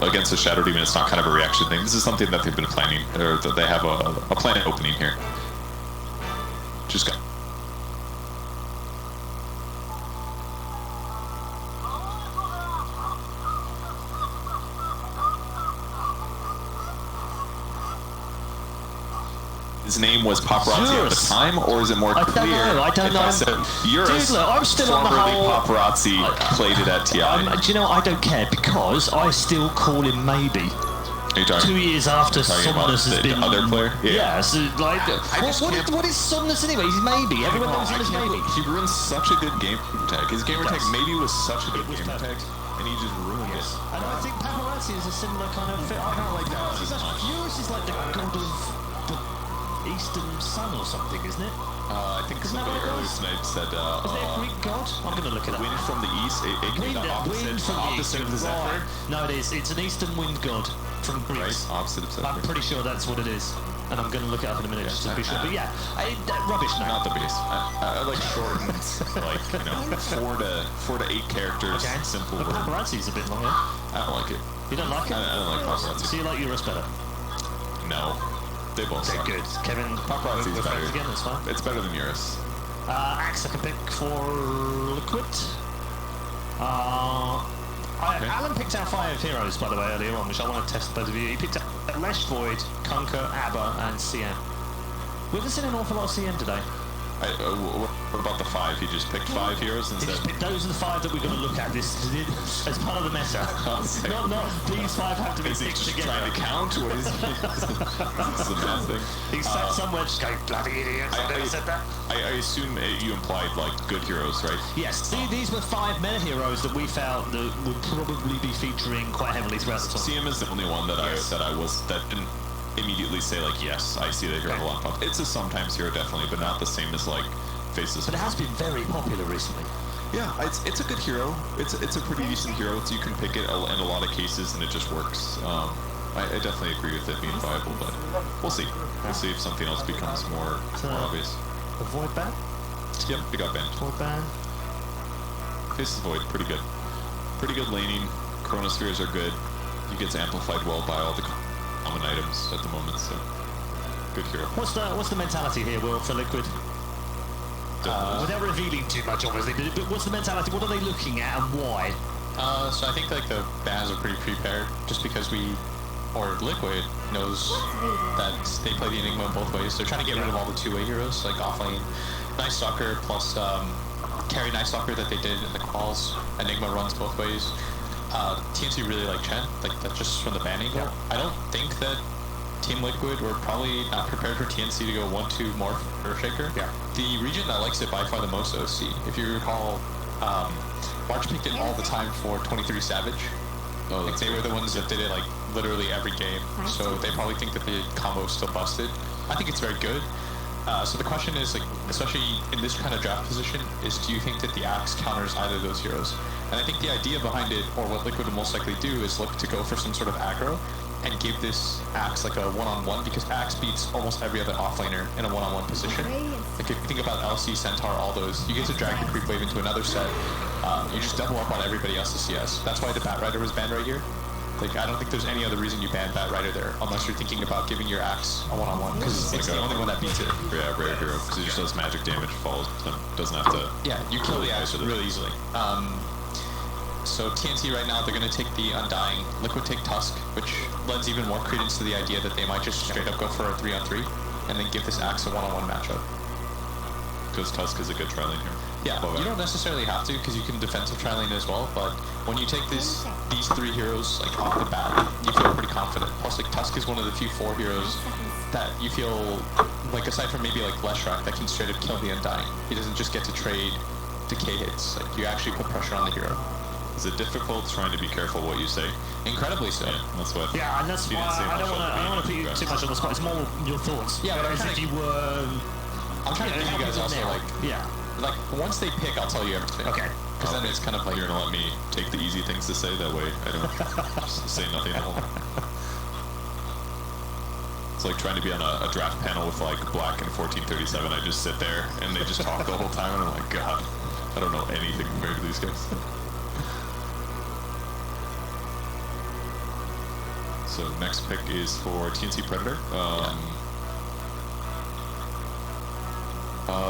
Against the Shadow Demon, it's not kind of a reaction thing. This is something that they've been planning, or that they have a planet opening here. Just go. His name was Paparazzi at the time, or is it more clear? I don't know. Dude, look, I'm still on the whole... Paparazzi played it at TI. Do you know, I don't care, because I still call him Maybe. 2 years after Somnus has been... other player? Yeah, so like... What is Somnus anyway? He's Maybe. Everyone knows him as Maybe. He ruined such a good game tag. His gamer tag Maybe was such a good game tag, and he just ruined it. And I think Paparazzi is a similar kind of fit. I kind of like that. Yours is like the god of the Eastern Sun or something, isn't it? I think somebody earlier tonight said... is there a Greek god? I'm going to look it up. Wind from the east, aka the opposite of the Zephyr? No, it is. It's an Eastern wind god from Greece. Right, opposite of Zephyr. I'm pretty sure that's what it is. And I'm going to look it up in a minute just to be sure. But yeah, rubbish now. Not the base. I like shortened, like, 4 to 8 characters, simple word. Paparazzi's a bit longer. I don't like it. You don't like it? I don't like Paparazzi. So you like Eurus better? No. They both suck. Good. Kevin, Paparazzi's better. Again, that's fine. It's better than Eurus. Axe I can pick for Liquid. Alan picked out 5 heroes, by the way, earlier on, which I want to test both of you. He picked out Lesh Void, Kunker, Abba, and CM. We haven't seen an awful lot of CM today. What about the 5? He just picked 5 heroes instead? Those are the 5 that we're going to look at this as part of the meta. not these 5 have to be picked together. Is he just trying to count? What is he? This is a math thing. He sat somewhere just going, bloody idiots, I never said that. I assume you implied, like, good heroes, right? Yes. See, these were 5 meta heroes that we felt that would probably be featuring quite heavily throughout the tournament. CM is the only one that that didn't immediately say, like, yes, I see that hero a lot. It's a sometimes hero, definitely, but not the same as, like, Faces. But it has been very popular recently. Yeah, it's a good hero. It's a pretty decent hero. You can pick it in a lot of cases, and it just works. I definitely agree with it being viable, but we'll see. We'll see if something else becomes more obvious. The Void Ban? Yep, we got banned. Void Ban. Faces Void, pretty good. Pretty good laning. Chronospheres are good. He gets amplified well by all the common items at the moment, so good hero. What's the mentality here, Will, for Liquid? Without revealing too much, obviously, but what's the mentality? What are they looking at and why? So I think like the bans are pretty prepared, just because Liquid knows that they play the Enigma both ways. They're trying to get rid of all the two-way heroes, like offlane Night Stalker plus carry Night Stalker that they did in the quals. Enigma runs both ways. TNC really like Chen, like that's just from the ban angle. I don't think that Team Liquid were probably not prepared for TNC to go 1-2 more Earthshaker. Yeah. The region that likes it by far the most is C. If you recall, March picked it all the time for 23 Savage. Oh, Like they were the ones that did it like literally every game, so they probably think that the combo is still busted. I think it's very good. So the question is, like, especially in this kind of draft position, is do you think that the Axe counters either of those heroes? And I think the idea behind it, or what Liquid will most likely do, is look to go for some sort of aggro and give this Axe like a one-on-one, because Axe beats almost every other offlaner in a one-on-one position. Like if you think about LC, Centaur, all those, you get to drag the creep wave into another set. You just double up on everybody else's CS. That's why the Bat Rider was banned right here. Like, I don't think there's any other reason you ban Bat Rider there, unless you're thinking about giving your Axe a one-on-one, because it's the only one that beats it. Yeah, rare hero, because it just does magic damage, falls, doesn't have to... Yeah, you kill the Axe really easily. So TNC right now, they're going to take the Undying, Liquid take Tusk, which lends even more credence to the idea that they might just straight up go for a 3-on-3, and then give this Axe a one-on-one matchup. Because Tusk is a good tri-lane here. Yeah, you don't necessarily have to, because you can defensive tri-lane as well, but when you take these three heroes like off the bat, you feel pretty confident. Plus, like, Tusk is one of the few 4 heroes that you feel, like, aside from maybe like Leshrac, that can straight up kill the Undying. He doesn't just get to trade decay hits, like, you actually put pressure on the hero. Is it difficult trying to be careful what you say? Incredibly so. Yeah, that's what. Yeah, and that's why I don't want to put you too much on the spot. It's more your thoughts. Yeah, but as if you were. I'm trying to give you guys also like. Yeah. Like once they pick, I'll tell you everything. Okay. Because then it's kind of like you're gonna let me take the easy things to say. That way I don't just say nothing at all. It's like trying to be on a draft panel with like Black and 1437. I just sit there and they just talk the whole time, and I'm like, God, I don't know anything compared to these guys. So next pick is for TNC Predator.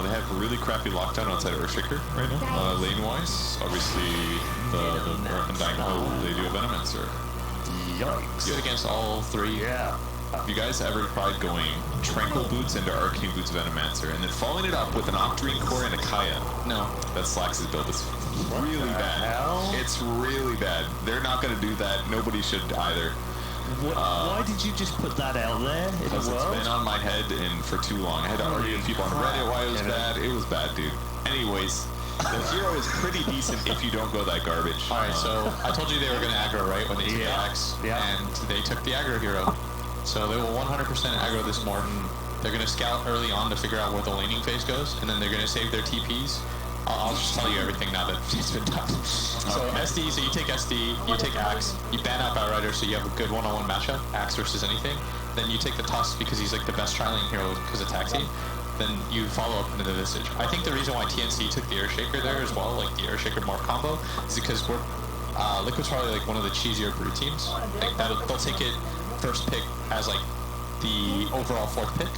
They have really crappy lockdown outside of Earthshaker right now. Lane-wise, obviously the Undying, they do a Venomancer. Yikes. Good against all 3. Yeah. Have you guys ever tried going Tranquil Boots into Arcane Boots Venomancer and then following it up with an Octarine Core and a Kaya? No. That's Slax's build. It's really bad. Hell? It's really bad. They're not going to do that. Nobody should either. Why did you just put that out there in the Because it's world? been on my head and for too long. I had to argue with people on Reddit why it was bad. It was bad, dude. Anyways, the hero is pretty decent if you don't go that garbage. Alright, so I told you they were going to aggro, right, when they took the Axe, and they took the aggro hero. So they will 100% aggro this morph. They're going to scout early on to figure out where the laning phase goes, and then they're going to save their TPs. I'll just tell you everything now that it's been done. So SD, so you take SD, you take Axe, you ban out Bat Rider so you have a good one-on-one matchup, Axe versus anything. Then you take the Tusk because he's like the best tri-lane hero because of Taxi. Then you follow up into the Visage. I think the reason why TNC took the Earthshaker there as well, like the Earthshaker morph combo, is because we're Liquid's probably like one of the cheesier brew teams. Like they'll take it first pick as like the overall 4th pick.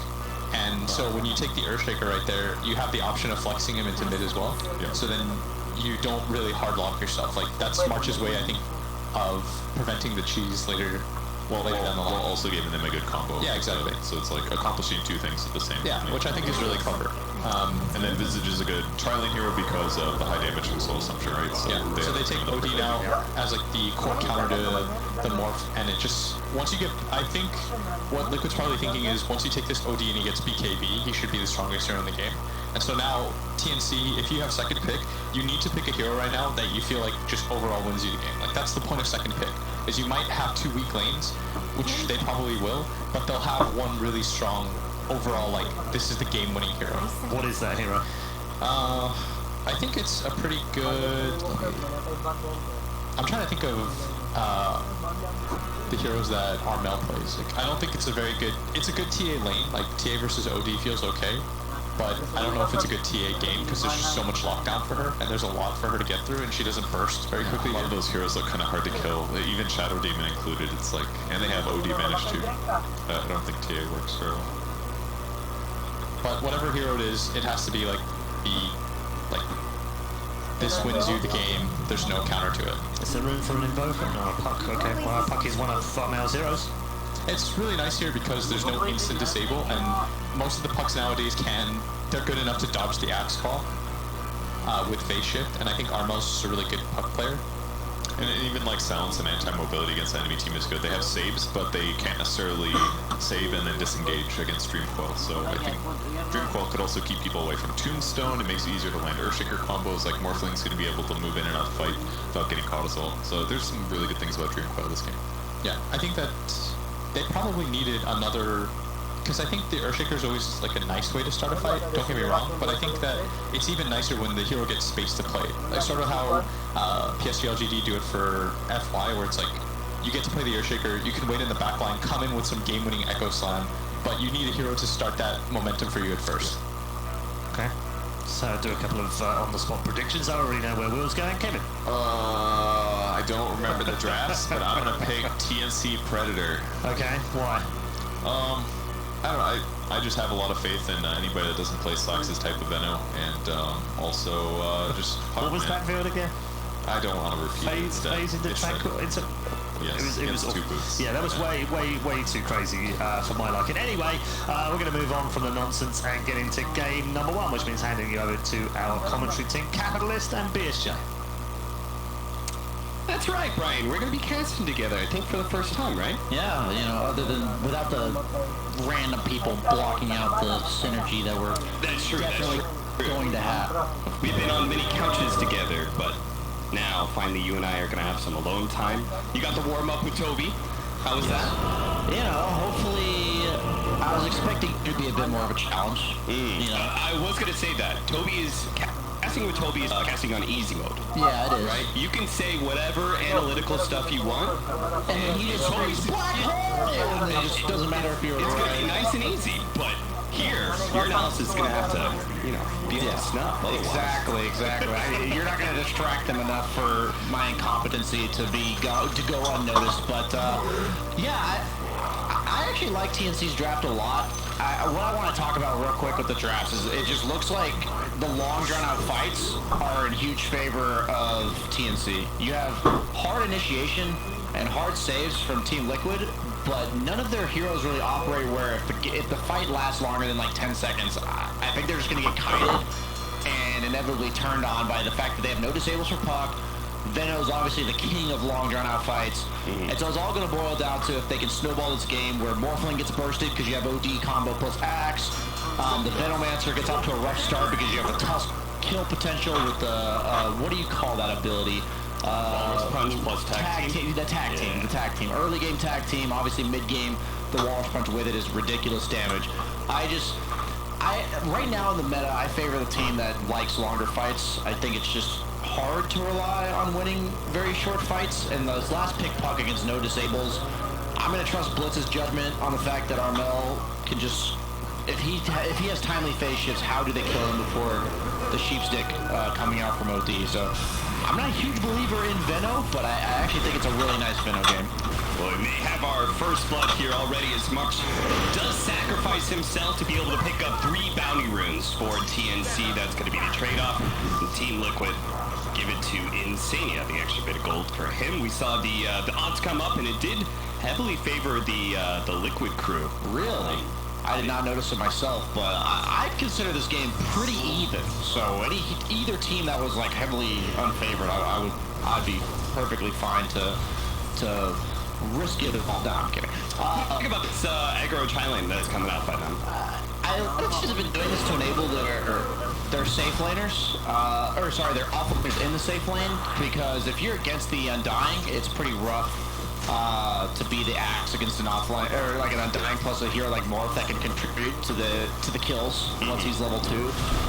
And so when you take the Earthshaker right there, you have the option of flexing him into mid as well. Yeah. So then you don't really hard lock yourself. Like that's March's way, I think, of preventing the cheese later down the line. While also giving them a good combo. Yeah, exactly. So it's like accomplishing 2 things at the same time. Yeah, which I think is really clever. And then Visage is a good tri-lane hero because of the high damage and soul assumption, right? So yeah, so they take OD now as like the core counter to the morph, and it just, once you get, I think what Liquid's probably thinking is once you take this OD and he gets BKB, he should be the strongest hero in the game. And so now, TNC, if you have second pick, you need to pick a hero right now that you feel like just overall wins you the game. Like that's the point of second pick, is you might have 2 weak lanes, which they probably will, but they'll have one really strong overall, like, this is the game-winning hero. What is that hero? I think it's a pretty good... I'm trying to think of the heroes that Armel plays. Like, I don't think it's a very good... It's a good TA lane. Like, TA versus OD feels okay. But I don't know if it's a good TA game because there's just so much lockdown for her, and there's a lot for her to get through, and she doesn't burst very quickly. A lot of those heroes look kind of hard to kill, even Shadow Demon included. It's like, and they have OD managed too. I don't think TA works very well. But whatever hero it is, it has to be like this wins you the game. There's no counter to it. Is there room for an invoker? No, a Puck. Okay, well, Puck is one of Armel's heroes. It's really nice here because there's no instant disable, and most of the Pucks nowadays they're good enough to dodge the Axe call with phase shift, and I think Armel's just a really good Puck player. And even like silence and anti-mobility against the enemy team is good. They have saves, but they can't necessarily save and then disengage against Dreamcoil. So I think Dreamcoil could also keep people away from Tombstone. It makes it easier to land Earthshaker combos. Like Morphling's going to be able to move in and out of the fight without getting caught as well. So there's some really good things about Dreamcoil this game. Yeah, I think that they probably needed another, because I think the Earthshaker is always like a nice way to start a fight, don't get me wrong, but I think that it's even nicer when the hero gets space to play. Like sort of how PSG LGD do it for FY, where it's like, you get to play the Earthshaker, you can wait in the back line, come in with some game-winning Echo Slam, but you need a hero to start that momentum for you at first. Okay. So do a couple of on-the-spot predictions. I already know where Will's going. Kevin? I don't remember the drafts, but I'm going to pick TNC Predator. Okay, why? I don't know. I just have a lot of faith in anybody that doesn't play Slax's type of Veno, and also just. What was that field again? I don't want to repeat it. Phase into tranquil. Yes, it was two boots. Yeah, that was way too crazy for my liking. Anyway, we're going to move on from the nonsense and get into game number 1, which means handing you over to our commentary team, Capitalist and BSJ. That's right, Brian. We're going to be casting together, I think, for the first time, right? Yeah, you know, other than without the random people blocking out the synergy that we're definitely going to have. We've been on many couches together, but now finally you and I are going to have some alone time. You got the warm up with Toby. How was that? You know, hopefully, I was expecting it to be a bit more of a challenge. You know? I was going to say that. Toby is... Casting with Toby is casting on easy mode. Yeah, it is. Right? You can say whatever analytical stuff you want. And then he just screams, black hole! And it just doesn't matter if you're It's going to right. be nice and easy, but here, your analysis is going to have to, you know, be a little snuff. Exactly. You're not going to distract them enough for my incompetency to go unnoticed. But yeah, I actually like TNC's draft a lot. What I want to talk about real quick with the drafts is it just looks like the long drawn-out fights are in huge favor of TNC. You have hard initiation and hard saves from Team Liquid, but none of their heroes really operate where if the fight lasts longer than like 10 seconds, I think they're just going to get kited and inevitably turned on by the fact that they have no disables for Puck. Veno's obviously the king of long drawn-out fights, and so it's all going to boil down to if they can snowball this game where Morphling gets bursted because you have OD combo plus Axe, the Venomancer gets off to a rough start because you have the Tusk kill potential with the, what do you call that ability? Walrus Punch plus tag team. The tag team. Early game tag team, obviously mid game, the Walrus Punch with it is ridiculous damage. Right now in the meta, I favor the team that likes longer fights. I think it's just hard to rely on winning very short fights, and this last pick Puck against no disables, I'm going to trust Blitz's judgment on the fact that Armel can just, if he has timely phase shifts, how do they kill him before the sheepstick coming out from OD? So I'm not a huge believer in Veno, but I actually think it's a really nice Veno game. Well, we may have our first blood here already, as March does sacrifice himself to be able to pick up 3 bounty runes for TNC. That's going to be the trade-off. And Team Liquid give it to Insania, the extra bit of gold for him. We saw the odds come up, and it did heavily favor the Liquid crew. Really? I did not notice it myself, but I'd consider this game pretty even. So either team that was like heavily unfavored, I'd be perfectly fine to risk it all down. I'm kidding. Think about this aggro Thailand that's coming out by them. I think she's been doing this to enable their safe laners, their off laners in the safe lane, because if you're against the Undying, it's pretty rough to be the Axe against an offline, or like an Undying plus a hero like Morph that can contribute to the kills once he's level 2.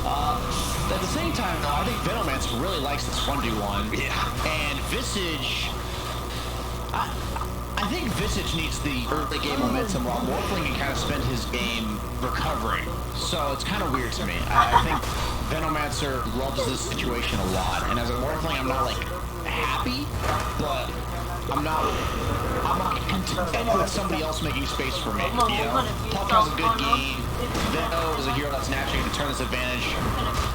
At the same time, though, I think Venomancer really likes this 1v1. Yeah. And Visage, I think Visage needs the early game momentum while Morphling can kind of spend his game recovering. So it's kind of weird to me. I think Venomancer loves this situation a lot, and as a Morphling, I'm not like happy, but I'm not content with somebody else making space for me. You know, Puck has a good game. Veno is a hero that's naturally going to turn this advantage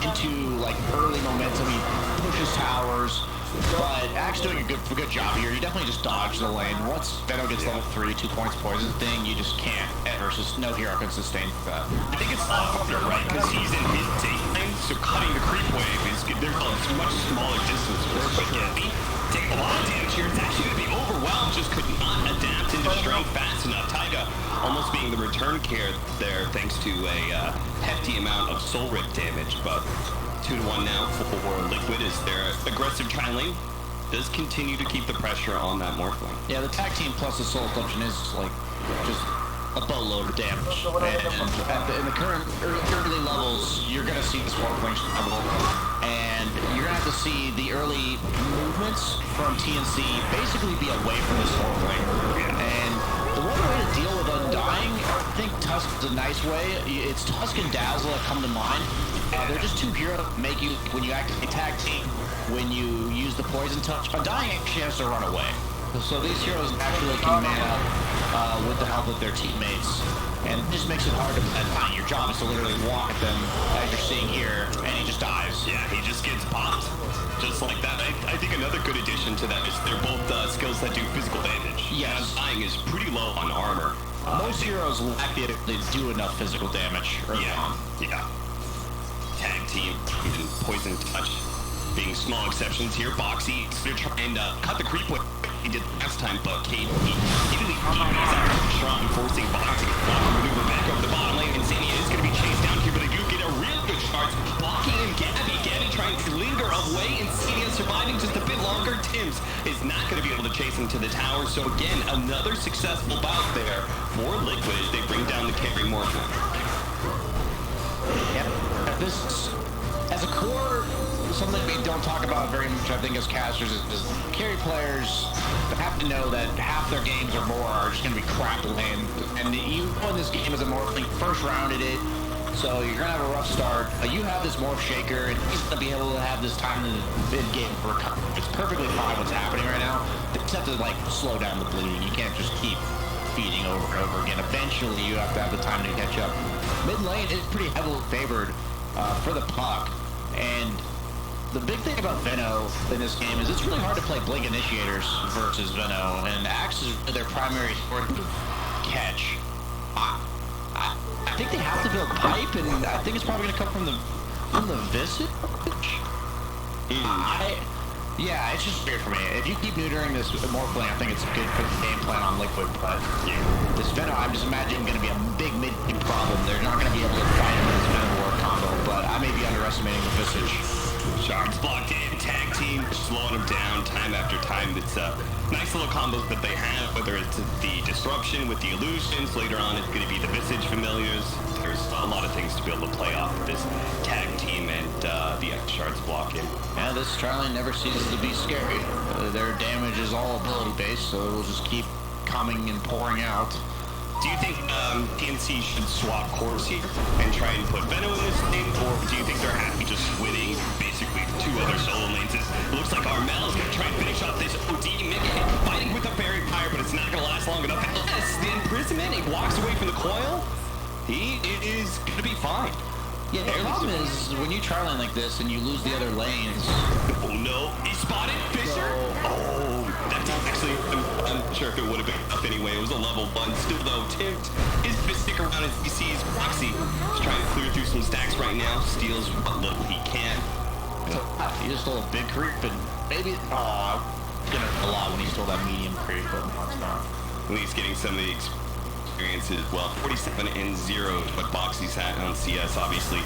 into like early momentum. He pushes towers. But Axe doing a good job here. You definitely just dodge the lane. Once Veno gets level 3, 2 points poison thing, you just can't. Versus no hero can sustain that. I think it's a lot harder, right? Because he's in his safe lane, so cutting the creep wave is there's a much smaller distance for him to take a lot of damage his strength fast enough. Taiga almost being the return care there thanks to a hefty amount of soul rip damage, but 2-1 now for Liquid as their aggressive tri lane does continue to keep the pressure on that Morphling. Yeah, the tag team plus the soul assumption is like just a boatload of damage. And in the current early levels, you're going to see this Morphling struggle. And you're going to have to see the early movements from TNC basically be away from this Morphling. And the one way to deal with Undying, I think Tusk is a nice way. It's Tusk and Dazzle that come to mind. They're just two heroes that make you, when you activate tag team, when you use the poison touch, Undying actually has to run away. So these heroes actually can man up with the help of their teammates. And it just makes it hard to plan. Your job is to literally walk at them, as you're seeing here, and he just dies. Yeah, he just gets popped. Just like that. I think another good addition to that is they're both skills that do physical damage. Yes. Undying is pretty low on armor. Most heroes lack the ability to do enough physical damage early on. Yeah. Tag team, even poison touch being small exceptions here. Boxy is going to try and cut the creep with he did last time, but KP immediately strong, forcing Boxy to maneuver back over the bottom lane. Insania is going to be chased down here, but they do get a real good charge. Blocking and Gabby trying to linger away. Insania surviving just a bit longer. Tims is not going to be able to chase him to the tower. So again, another successful bout there for Liquid as they bring down the carry Morphling. Yep. This, as a core, something we don't talk about very much, I think, as casters, is carry players have to know that half their games or more are just going to be crap lane. And you won this game as a Morphling, first rounded it, so you're going to have a rough start. You have this Morph Shaker, and he's going to be able to have this time in the mid-game for recovery. It's perfectly fine what's happening right now. They just have to, like, slow down the bleeding. You can't just keep feeding over and over again. Eventually, you have to have the time to catch up. Mid lane is pretty heavily favored for the puck, and the big thing about Veno in this game is it's really hard to play Blink Initiators versus Veno, and Axe is their primary sort of catch. I think they have to build pipe, and I think it's probably going to come from the Visage. Yeah, it's just weird for me. If you keep neutering this Morphling, I think it's good for the game plan on Liquid, but this Veno, I'm just imagining going to be a big mid-game problem. They're not going to be able to fight him with this Veno War combo, but I may be underestimating the Visage. Sharks blocked in, tag team, slowing them down time after time. It's nice little combos that they have, whether it's the disruption with the illusions, later on it's going to be the Visage familiars. There's a lot of things to be able to play off of this tag team and the Sharks blocking. Yeah, this tri-lane never ceases to be scary. Their damage is all ability-based, so it'll just keep coming and pouring out. Do you think TNC should swap course here and try and put Veno in this lane, or do you think they're happy just winning basically two other solo lanes? It looks like Armel's going to try and finish off this OD. Mickey fighting with the Fairy Fire, but it's not going to last long enough. Yes, the imprisonment, he walks away from the coil. He is going to be fine. Yeah, the problem is when you tri-lane like this and you lose the other lanes. Oh no, he spotted Fisher. Oh, that's actually, I'm not sure if it would have been up anyway. It was a level 1. Still though, Timt is going to stick around as he sees Roxy. He's trying to clear through some stacks right now. Steals what little he can. He just stole a big creep, and maybe, it's gonna hurt a lot when he stole that medium creep, but no, it's not. At least getting some of the experiences. Well, 47 and 0 is what Boxy's had on CS, obviously.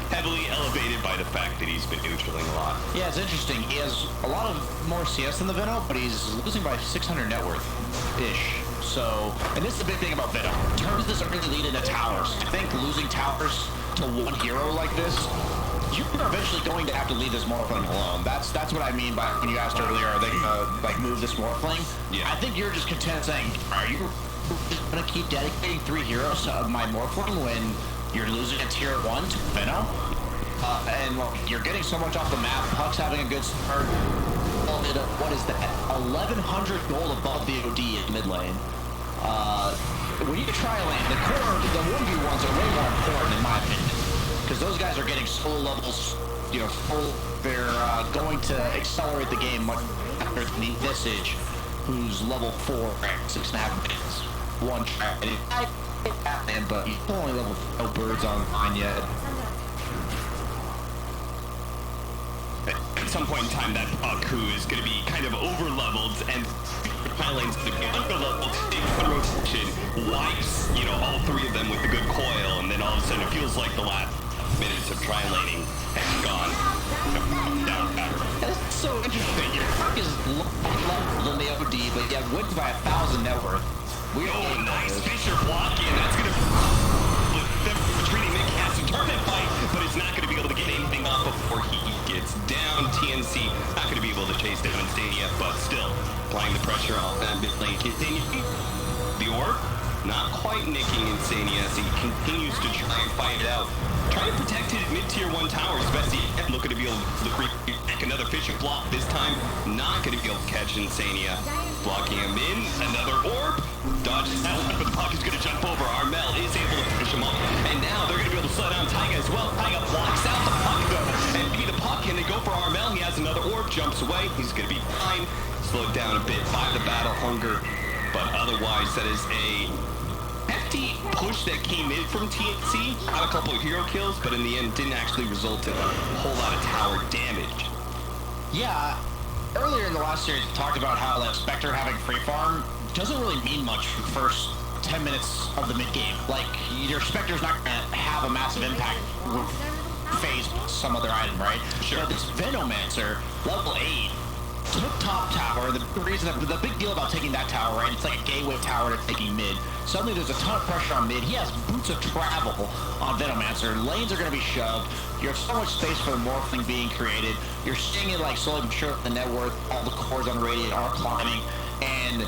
Heavily elevated by the fact that he's been neutraling a lot. Yeah, it's interesting. He has a lot of more CS than the Veno, but he's losing by 600 net worth-ish. So, and this is the big thing about Veno. Turns this early lead into towers. I think losing towers to one hero like this, you're eventually going to have to leave this Morphling alone. That's what I mean by when you asked earlier, are they gonna like move this Morphling? Yeah. I think you're just content saying, are you just gonna keep dedicating 3 heroes to my Morphling when you're losing a tier 1 to Veno? And look, you're getting so much off the map. Puck's having a good start. What is that? 1,100 gold above the OD in mid lane. When you try lane, the 1v1s are way more important in my opinion, because those guys are getting solo levels, you know, full. They're going to accelerate the game much better than the Visage, who's level 4, 6.5 minutes. One try. But he's only level no birds online yet. At some point in time, that Puck who is going to be kind of over-leveled and high lane's going to be under level. One rotation wipes, you know, all three of them with a good coil, and then all of a sudden it feels like the last minutes of tri laning has gone down. That's so interesting. Your fuck is lower than the OD, but you have wins by 1,000 net worth. Nice Fisher blocking. That's going to treating Nick has to turn that fight, but it's not going to be able to get anything off before he gets down. TNC not going to be able to chase down Instania, but still applying the pressure on that mid lane. Continue. The orb not quite nicking Instania as he continues to try and fight it out. Trying to protect his mid-tier 1 towers best he can. Looking to be able to back another Fisher block. This time, not going to be able to catch Insania. Blocking him in. Another orb. Dodges that one, but the puck is going to jump over. Armel is able to push him off. And now they're going to be able to slow down Taiga as well. Taiga blocks out the puck, though. And maybe the puck, and they go for Armel. He has another orb, jumps away. He's going to be fine. Slowed down a bit by the battle hunger. But otherwise, that is a hefty push that came in from TNC. Got a couple of hero kills, but in the end didn't actually result in a whole lot of tower damage. Yeah, earlier in the last series, we talked about how like Spectre having free farm doesn't really mean much for the first 10 minutes of the mid game. Like, your Spectre's not going to have a massive impact with phase some other item, right? Sure. But this Venomancer, level 8, took top tower. The big deal about taking that tower, right? It's like a gateway tower to taking mid. Suddenly there's a ton of pressure on mid. He has boots of travel on Venomancer. Lanes are going to be shoved. You have so much space for the Morphling being created. You're seeing it like slowly but surely the net worth. All the cores on Radiant are climbing. And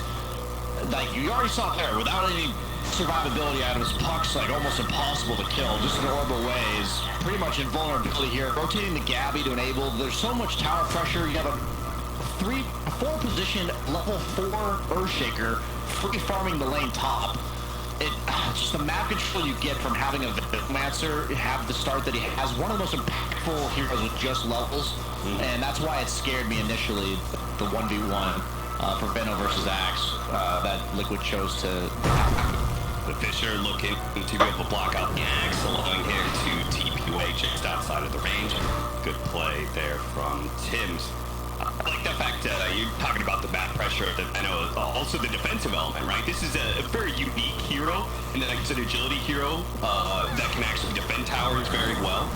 like you already saw there, without any survivability items, puck's like almost impossible to kill. Just an orb away is pretty much invulnerability here. Rotating the Gabby to enable. There's so much tower pressure. You have a 4 position level 4 Earthshaker free farming the lane top. Just the map control you get from having a Venomancer have the start that he has. One of the most impactful heroes with just levels, and that's why it scared me initially, the 1v1 for Veno versus Axe that Liquid chose to. The Fisher looking to be able to block out the Axe, allowing him to TPUA just outside of the range. Good play there from Tim's. I like the fact you're talking about the back pressure, I know also the defensive element, right? This is a very unique hero, and then it's an agility hero that can actually defend towers very well,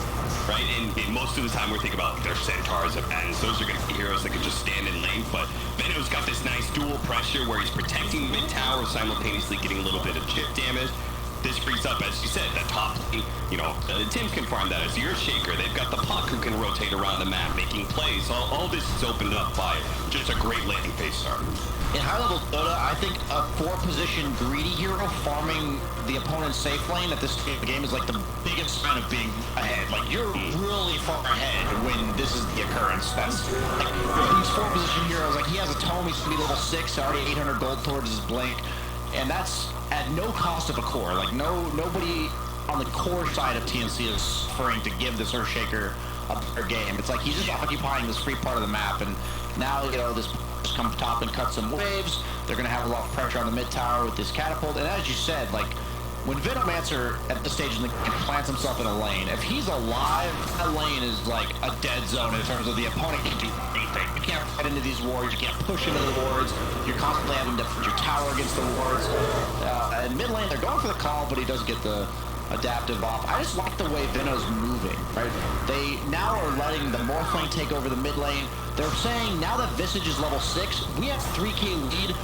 right? And most of the time we're thinking about their centaurs and those are going to be heroes that can just stand in lane, but Veno's got this nice dual pressure where he's protecting mid tower, simultaneously getting a little bit of chip damage. This frees up, as you said, the top lane. You know, Tim confirmed that as the Earthshaker. They've got the puck who can rotate around the map, making plays. All this is opened up by just a great laning phase start. In high-level Dota, I think a 4-position greedy hero farming the opponent's safe lane at this stage of the game is like the biggest sign of being ahead. Like, you're really far ahead when this is the occurrence. That's like these 4-position heroes. Like, he has a tome, he's gonna be level 6, already 800 gold towards his blink. And that's at no cost of a core. Like, nobody on the core side of TNC is offering to give this Earthshaker a better game. It's like he's just occupying this free part of the map, and now, you know, this comes top and cuts some waves. They're going to have a lot of pressure on the mid tower with this catapult. And as you said, like, when Venomancer at this stage in the game plants himself in a lane, if he's alive, that lane is like a dead zone in terms of the opponent can do anything. You can't fight into these wards, you can't push into the wards, you're constantly having to put your tower against the wards. And mid lane, they're going for the call, but he does get the adaptive off. I just like the way Veno's moving, right? They now are letting the Morphling take over the mid lane. They're saying now that Visage is level 6, we have 3k lead.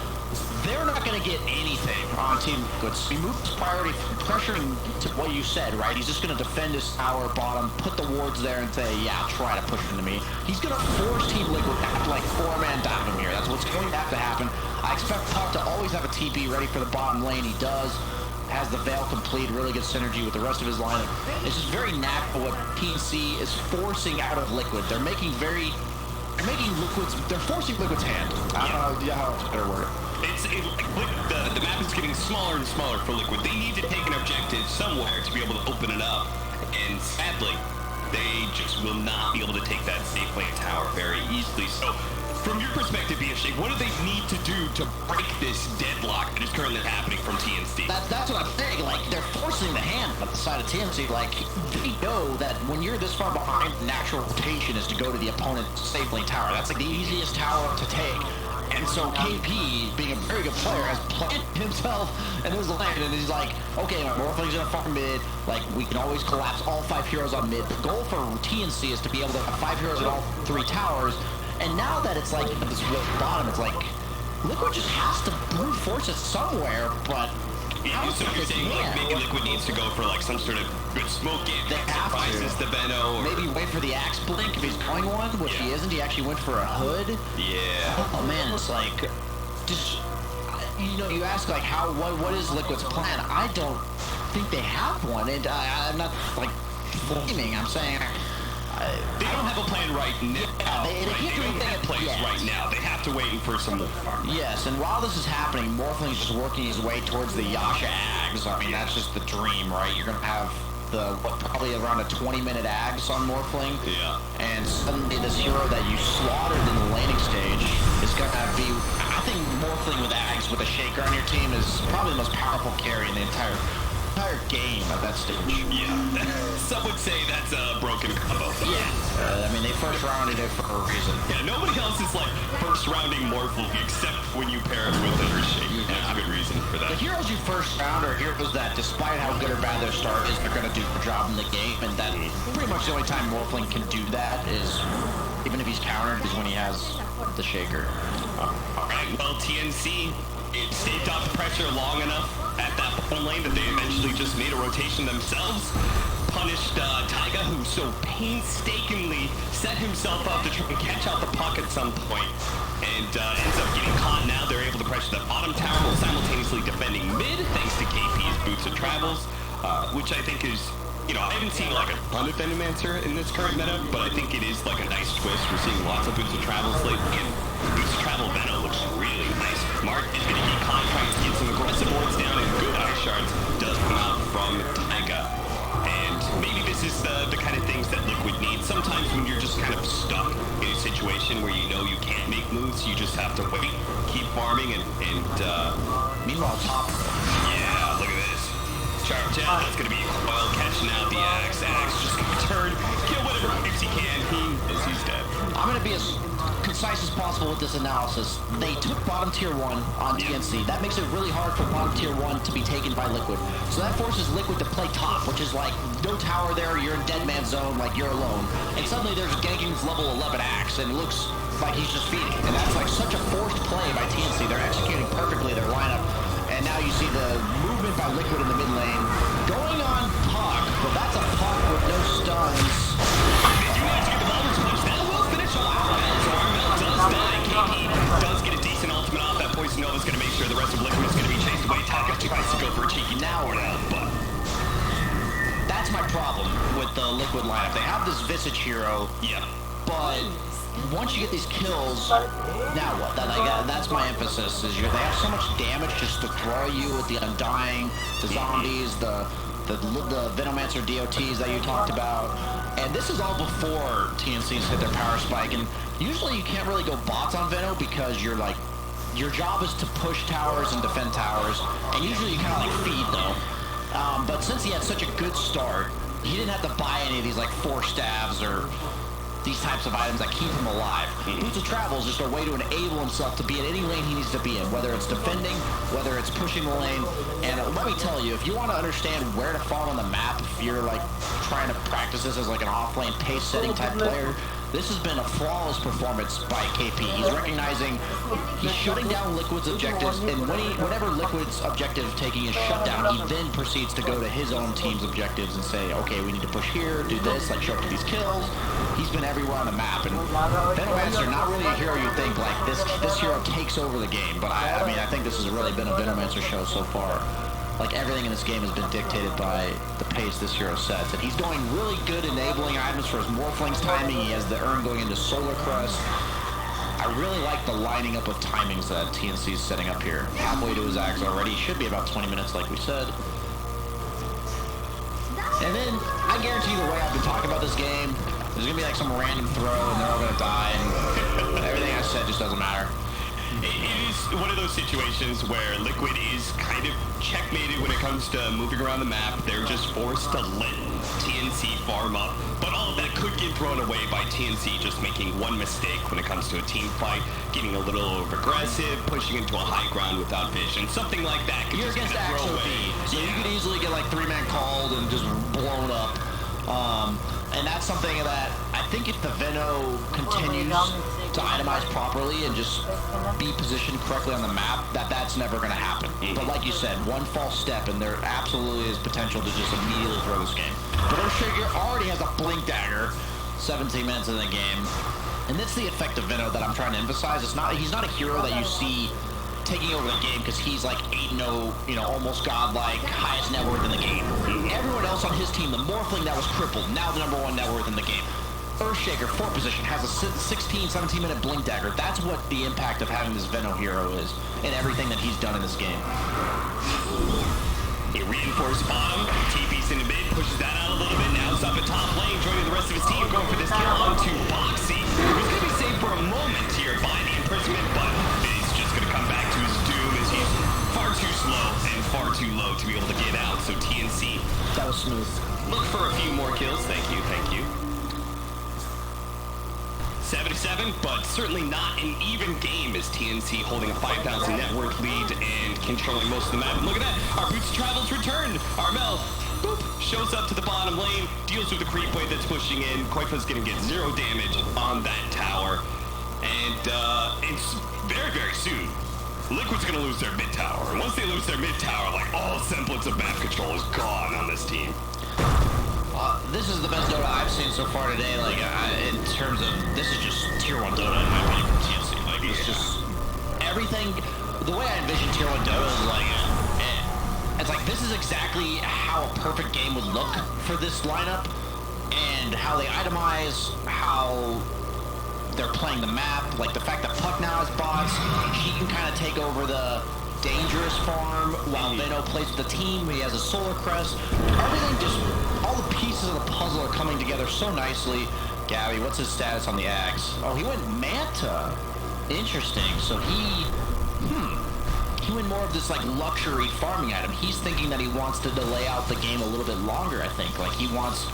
They're not going to get anything on Team Liquid. He moved his priority from pressuring to what you said, right? He's just going to defend his tower bottom, put the wards there, and say, yeah, try to push into me. He's going to force Team Liquid to have to, like, 4-man dive him here. That's what's going to have to happen. I expect Puck to always have a TP ready for the bottom lane. He does. Has the Veil complete, really good synergy with the rest of his lineup. It's just very natural what TNC is forcing out of Liquid. They're forcing Liquid's hand. I don't know how it's better word. The map is getting smaller and smaller for Liquid. They need to take an objective somewhere to be able to open it up. And sadly, they just will not be able to take that safe lane tower very easily. So, from your perspective, BFJ, what do they need to do to break this deadlock that is currently happening from TNC? That's what I'm saying. Like, they're forcing the hand on the side of TNC. Like, they know that when you're this far behind, natural rotation is to go to the opponent's safe lane tower. That's like the easiest tower to take. And so KP, being a very good player, has planted himself in his lane, and he's like, okay, Morphling's gonna farm mid, like, we can always collapse all 5 heroes on mid. The goal for TNC is to be able to have 5 heroes at all 3 towers, and now that it's like this bottom, it's like, Liquid just has to brute force it somewhere, but so you're saying like maybe Liquid needs to go for like some sort of good smoke game that surprises the Veno, or maybe wait for the Axe Blink if he's going one, which he isn't. He actually went for a hood. Yeah. Oh man, it's like, just, you know, you ask like what is Liquid's plan? I don't think they have one, and I'm not like blaming. I'm saying they don't have a plan right now. They can't do anything at place right now. They have to wait for some more farm. Yes, and while this is happening, Morphling's just working his way towards the Yasha Ags. I mean, that's just the dream, right? You're gonna have probably around a 20-minute Ags on Morphling. Yeah. And suddenly this hero that you slaughtered in the laning stage is gonna be, I think Morphling with Ags with a Shaker on your team is probably the most powerful carry in the entire game at that stage. Yeah. Some would say that's a broken combo. Yeah. I mean, they first rounded it for a reason. Yeah, nobody else is like first rounding Morphling except when you pair it with a Shaker. Yeah. There's a good reason for that. The heroes you first round are heroes that, despite how good or bad their start is, they're gonna do the job in the game, and that pretty much the only time Morphling can do that is, even if he's countered, is when he has the Shaker. Alright, well, TNC, it staved off the pressure long enough at that bottom lane that they eventually just made a rotation themselves. Punished Taiga, who so painstakingly set himself up to try and catch out the puck at some point, and ends up getting caught. Now they're able to pressure the bottom tower while simultaneously defending mid, thanks to KP's Boots of Travels, which I think is, you know, I haven't seen like a ton of Venomancer in this current meta, but I think it is like a nice twist. We're seeing lots of Boots of Travels lately, and Boots of Travel Veno looks really nice. Mark is going to get caught trying to get some aggressive boards down, and good ice shards does come out from Taiga. And maybe this is the kind of things that Liquid needs. Sometimes when you're just kind of stuck in a situation where you know you can't make moves, you just have to wait, keep farming, and meanwhile, top. Yeah, look at this. Sharp Jet, that's going to be Coil catching out the Axe. Axe just going to turn, kill whatever creeps he can. He's dead. I'm going to be as concise as possible with this analysis. They took bottom tier 1 on TNC. That makes it really hard for bottom tier 1 to be taken by Liquid. So that forces Liquid to play top, which is like, no tower there, you're in dead man zone, like you're alone. And suddenly there's Ganking's level 11 Axe, and it looks like he's just feeding. And that's like such a forced play by TNC. They're executing perfectly their lineup. And now you see the movement by Liquid in the mid lane. Going on Puck, but that's a Puck with no stuns. Did you guys get the Baldur's Punch? That will finish him off. So Armel does die. KP does get a decent ultimate off. That Poison Nova's going to make sure the rest of Liquid is going to be chased away. Taiga tries to go for a cheeky tower now, but that's my problem with the Liquid lineup. They have this Visage hero, but once you get these kills, now what? That's my emphasis. Is they have so much damage just to throw you with the Undying, the zombies, the Venomancer DOTs that you talked about. And this is all before TNC's hit their power spike. And usually you can't really go bots on Veno because you're like, your job is to push towers and defend towers. And usually you kind of like feed though. But since he had such a good start, he didn't have to buy any of these like 4 staves or these types of items that keep him alive. Boots of Travel is just a way to enable himself to be in any lane he needs to be in, whether it's defending, whether it's pushing the lane. And let me tell you, if you want to understand where to farm on the map, if you're like trying to practice this as like an off-lane pace setting type player, this has been a flawless performance by KP. He's recognizing, he's shutting down Liquid's objectives, and whenever Liquid's objective taking is shut down, he then proceeds to go to his own team's objectives and say, okay, we need to push here, do this, like show up to these kills. He's been everywhere on the map, and Venomancer, not really a hero you think like this hero takes over the game, but I mean, I think this has really been a Venomancer show so far. Like everything in this game has been dictated by the pace this hero sets. And he's going really good enabling items for his Morphling's timing. He has the Urn going into Solar Crest. I really like the lining up of timings that TNC is setting up here. Halfway to his Axe already. Should be about 20 minutes like we said. And then, I guarantee the way I've been talking about this game, there's going to be like some random throw and they're all going to die. And everything I said just doesn't matter. It is one of those situations where Liquid is kind of checkmated when it comes to moving around the map. They're just forced to let TNC farm up. But all of that could get thrown away by TNC just making one mistake when it comes to a team fight, getting a little aggressive, pushing into a high ground without vision. Something like that could You're just against kinda throw XOP, away. so you could easily get like 3-man called and just blown up. And that's something that I think if the Veno continues to itemize properly and just be positioned correctly on the map, that's never going to happen. But like you said, one false step and there absolutely is potential to just immediately throw this game. But Earthshaker already has a blink dagger 17 minutes in the game. And that's the effect of Veno that I'm trying to emphasize. He's not a hero that you see taking over the game because he's like 8-0, you know, almost godlike, highest net worth in the game. Everyone else on his team, the Morphling that was crippled, now the #1 net worth in the game. Earthshaker, 4th position, has a 16, 17-minute blink dagger. That's what the impact of having this Veno hero is and everything that he's done in this game. He reinforced bottom, TP's in the mid, pushes that out a little bit. Now he's up at top lane, joining the rest of his team, going for this kill onto Boxy, who's going to be saved for a moment here by the imprisonment, but he's just going to come back to his doom as he's far too slow and far too low to be able to get out. So TNC, That was smooth. look for a few more kills. Thank you, thank you. 77, but certainly not an even game as TNC holding a 5,000 net worth lead and controlling most of the map. And look at that, our Boots Travels returned. Armel, boop, shows up to the bottom lane, deals with the creep wave that's pushing in. Koifa's gonna get 0 damage on that tower. And it's very, very soon, Liquid's gonna lose their mid tower. And once they lose their mid tower, like all semblance of map control is gone on this team. This is the best Dota I've seen so far today. Like in terms of this is just tier 1 Dota in my opinion from TNC. Like it's just everything. The way I envision tier 1 Dota is like it's like this is exactly how a perfect game would look for this lineup, and how they itemize, how they're playing the map. Like the fact that Puck now has bots, he can kind of take over the dangerous farm while Veno plays with the team. He has a solar crest. Everything just, all the pieces of the puzzle are coming together so nicely. Gabby, what's his status on the axe? Oh, he went Manta. Interesting. So he went more of this like luxury farming item. He's thinking that he wants to delay out the game a little bit longer, I think. Like he wants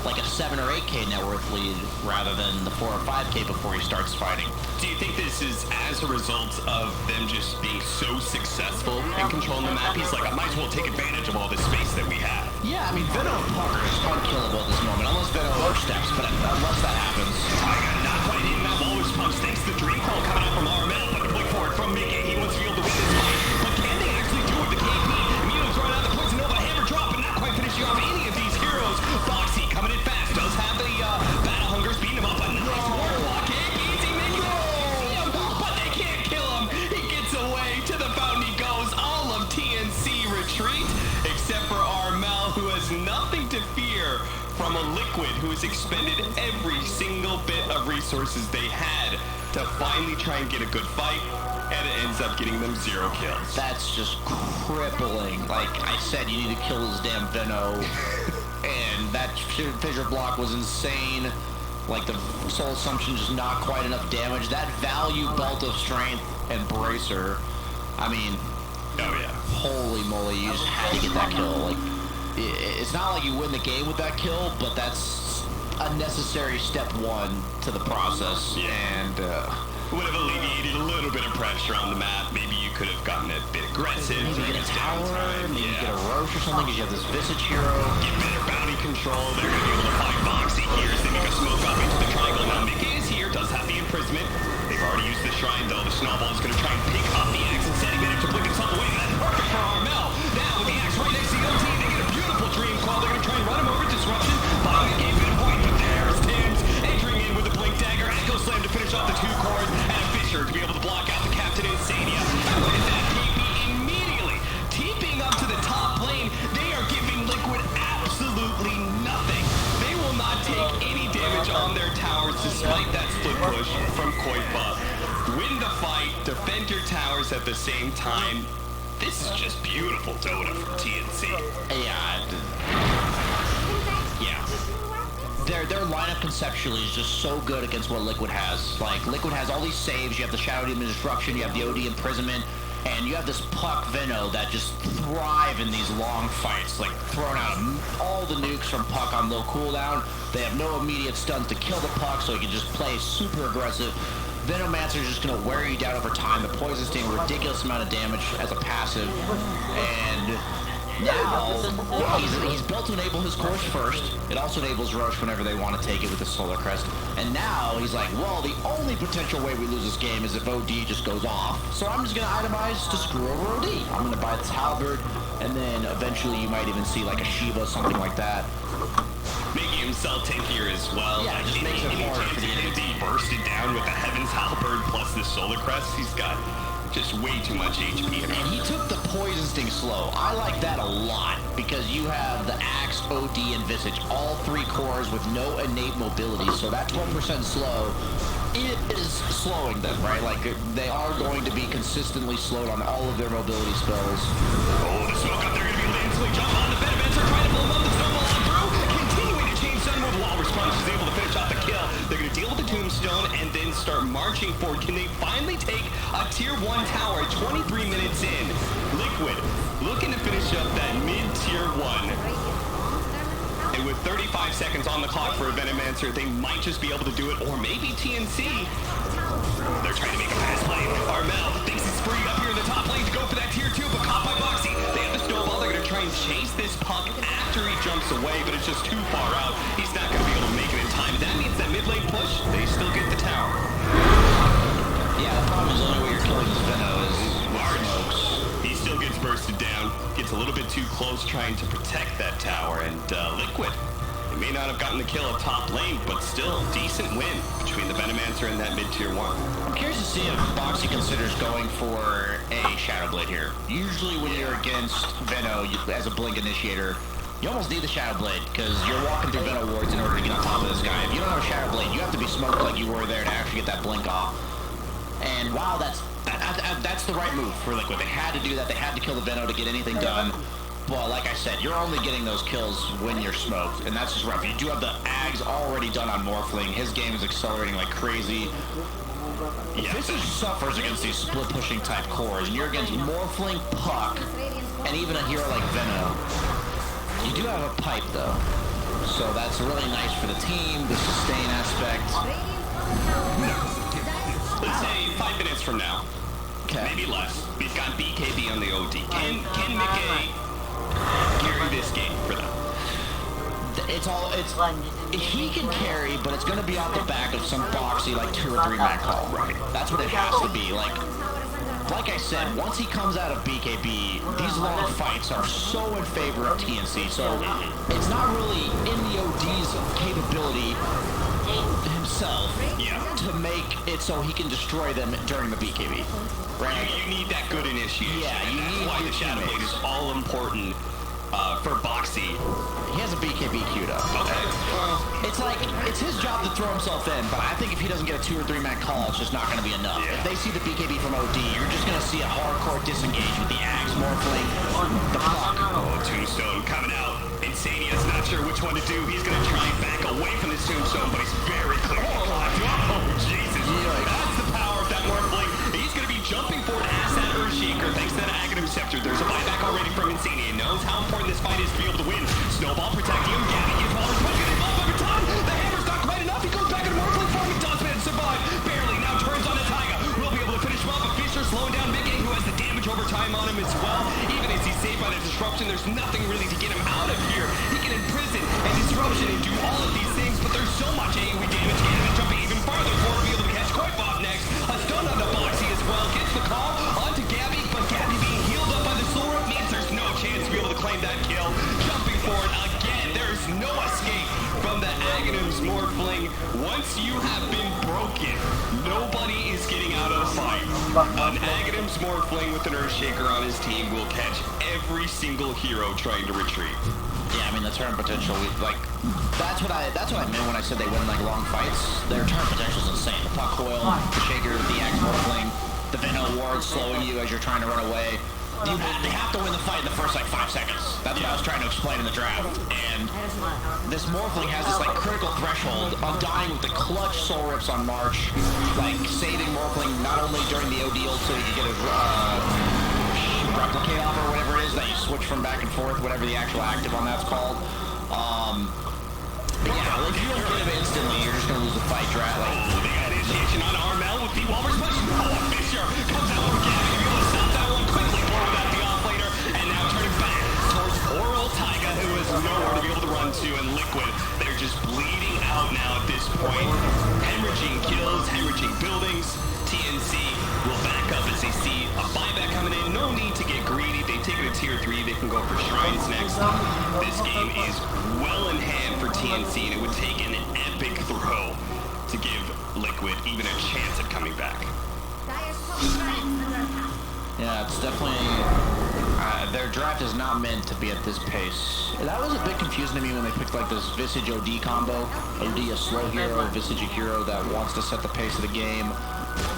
like a 7 or 8K net worth lead rather than the 4 or 5K before he starts fighting. Do you think this is as a result of them just being so successful in controlling the map? He's like, I might as well take advantage of all this space that we have. Yeah, I mean, Veno and Puck are just unkillable at this moment, unless Veno oversteps, but unless that happens. Tiger not quite in that Walrus punch thanks to the Dream Call coming out from Armel, but the point forward from Mickey. He wants to be able to win this fight, but can they actually do it with the KP? Milo throwing out the poison over, hammer drop, and not quite finishing off any of these heroes. Foxy coming in fast, does have the battle hunger, speeding him up, a nice ward block. Easy Mickey, but they can't kill him. He gets away, to the fountain he goes. All of TNC retreat, except for Armel, who has nothing to fear from a Liquid who has expended every single bit of resources they had to finally try and get a good fight, and it ends up getting them 0 kills. That's just crippling. Like I said, you need to kill this damn Veno. And that fissure block was insane. Like the soul assumption, just not quite enough damage. That value belt of strength and bracer, I mean, Oh yeah. holy moly, you just had to get that kill. Like it's not like you win the game with that kill, but that's a necessary step 1 to the process. Yeah. And Would have alleviated a little bit of pressure on the map. Maybe you could have gotten a bit aggressive. maybe get a tower, maybe Yeah. get a Roche or something, because you have this Visage hero. Get better bounty control. They're going to be able to find Boxy here as they make a smoke up into the triangle. Now Mickey is here, does have the imprisonment. They've already used the shrine though. The snowball is going to try and pick up the axe instead. He managed to blink himself away. That's perfect for Armel. Now with the axe right next to the OT, they get a beautiful dream call. They're going to try and run him over. Disruption. Bottom the game bit of point, but there's Tim's entering in with a blink dagger. Echo slam to finish off the 2 cores, and a Fisher to be able to block out the Captain Insania. And look at that KP immediately TPing up to the top lane. They are giving Liquid absolutely nothing. They will not take any damage on their towers despite that split push from Koifa. Win the fight, defend your towers at the same time. This is just beautiful Dota from TNC. Yeah. Their lineup conceptually is just so good against what Liquid has. Like, Liquid has all these saves, you have the Shadow Demon Disruption, you have the OD Imprisonment, And you have this Puck Veno that just thrive in these long fights, like throwing out all the nukes from Puck on low cooldown. They have no immediate stuns to kill the Puck, so he can just play super aggressive. Venomancer is just going to wear you down over time. The Poison Sting, ridiculous amount of damage as a passive. And now, he's built to enable his course first. It also enables Roche whenever they want to take it with the Solar Crest. And now, he's like, well, the only potential way we lose this game is if OD just goes off. So I'm just going to itemize to screw over OD. I'm going to buy this Halberd, and then eventually you might even see like a Shiva, something like that. Making himself tankier as well. Yeah, it just makes it hard for the AD bursted down with the Heaven's Halberd plus the Solar Crest. He's got just way too much HP. And he took the Poison Sting slow. I like that a lot because you have the Axe, OD, and Visage, all 3 cores with no innate mobility. So that 12% slow, it is slowing them, right? Like they are going to be consistently slowed on all of their mobility spells. Oh, the smoke up there going to be Lansley. Jump on the Venomancer, trying to blow him up the snowball on through. Continuing to change sun move while Response is able to finish off the kill. They're going to deal with the Tombstone and then start marching forward. Can they finally take a tier 1 tower 23 minutes in? Liquid looking to finish up that mid-tier 1. And with 35 seconds on the clock for a Venomancer, they might just be able to do it, or maybe TNC. They're trying to make a pass play. Armel thinks he's free up here in the top lane to go for that tier 2, but caught by Boxy. They have the snowball. They're going to try and chase this Puck after he jumps away, but it's just too far out. He's not going to be able to make it in time. That means that mid lane push, they still get the tower. Yeah, the problem is the only way you're killing this Veno is smokes. He still gets bursted down, gets a little bit too close trying to protect that tower, and Liquid, they may not have gotten the kill at top lane, but still, decent win between the Venomancer and that mid-tier 1. I'm curious to see if Boxy considers going for a Shadow Blade here. Usually when you're against Veno as a Blink Initiator, you almost need the Shadow Blade, because you're walking through Veno wards in order to get on top of this guy. If you don't have a Shadow Blade, you have to be smoked like you were there to actually get that Blink off. And wow, that's the right move for Liquid. They had to do that. They had to kill the Veno to get anything done. But like I said, you're only getting those kills when you're smoked, and that's just rough. You do have the Ags already done on Morphling. His game is accelerating like crazy. Yeah, Visage suffers against these split-pushing type cores, and you're against Morphling, Puck, and even a hero like Veno. You do have a pipe, though. So that's really nice for the team, the sustain aspect. Let's say 5 minutes from now. Okay. Maybe less. We've got BKB on the OD. Can Mickey carry this game for them? He can carry, but it's going to be off the back of some boxy, like 2 or 3 man call. Right. That's what it has to be. Like I said, once he comes out of BKB, these long fights are so in favor of TNC. So it's not really in the OD's capability himself to make it so he can destroy them during the BKB. Right? You need that good initiation. Yeah, you need why the Shadow Blade is all important for Boxy. He has a BKB queued up. Okay. It's his job to throw himself in, but I think if he doesn't get a 2 or 3 man call, it's just not going to be enough. Yeah. If they see the BKB from OD, you're just going to see a hardcore disengage with the Axe, Morphling, the Puck. Oh, Tombstone coming out. Insania's not sure which one to do. He's going to try and back away from this Tombstone, but he's very clear. Oh, Jesus. That's the power of that Morphling. He's going to be jumping forward as that Earthshaker. Thanks to that Aghanim Scepter. There's a buyback already from Insania. Knows how important this fight is to be able to win. Snowball protecting him. Gabby gets Waller smoking him up over time. The hammer's not quite enough. He goes back into Morphling form. He does manage to survive. Barely. Now turns on his Taiga. Will be able to finish him up. But Fisher slowing down Big A, who has the damage over time on him as well. Even as he's saved by the disruption, there's nothing really to get him out of here. He can imprison and disruption and do all of these things, but there's so much AoE damage. Gavin jumping even farther forward to be able to catch Koi Bob next. A stun on the Boxy as well. Gets the call onto Gabby, but Gabby being healed up by the Soul Rope means there's no chance to be able to claim that kill. Jumping forward again. There's no escape from the Aghanim's Morphling. Once you have been broken, nobody is getting out of the fight. An Aghanim's Morphling with an Earthshaker on his team will catch every single hero trying to retreat. Yeah, I mean, the turn potential, that's what I meant when I said they win, like, long fights. Their turn potential is insane. The Puck Coil, the Shaker, the Axe Morphling, the Veno Ward slowing you as you're trying to run away. They have to win the fight in the first, like, 5 seconds. That's what I was trying to explain in the draft. And this Morphling has this, like, critical threshold of dying with the clutch Soul Rips on March, like, saving Morphling not only during the OD ult so he can get his replicate off or whatever it is that you switch from back and forth, whatever the actual active on that's called. But yeah, like, if you don't get him instantly, you're just going to lose the fight, right? Like, They got initiation on Armel with the Walrus push. Fisher comes out with Gabby. Able to stop that one quickly. Blowing out the offlaner. And now turning back towards poor old Taiga, who is nowhere to be able to run to. And Liquid, they're just bleeding out now at this point. Hemorrhaging kills, hemorrhaging buildings. TNC will back up as they see a buyback coming in. No need to get greedy. They've taken a tier 3. They can go for shrines next. This game is well in hand for TNC, and it would take an epic throw to give Liquid even a chance at coming back. yeah, it's definitely... their draft is not meant to be at this pace. That was a bit confusing to me when they picked like this Visage OD combo. OD a slow hero, Visage a hero that wants to set the pace of the game.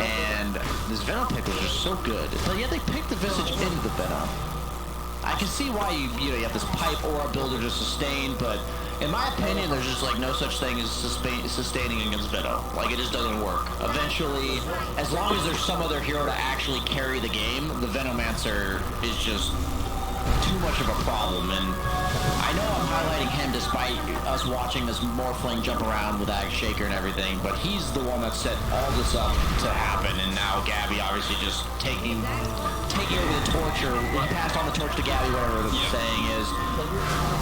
And this Venom pick was just so good. But yet they picked the Visage into the Venom. I can see why you have this pipe aura builder to sustain, but in my opinion, there's just like no such thing as sustaining against Venom. Like, it just doesn't work. Eventually, as long as there's some other hero to actually carry the game, the Venomancer is just too much of a problem. And I know I'm highlighting him despite us watching this Morphling jump around with Ag Shaker and everything, but he's the one that set all this up to happen. And now Gabby obviously just taking over the torch, or he passed on the torch to Gabby, whatever the saying is.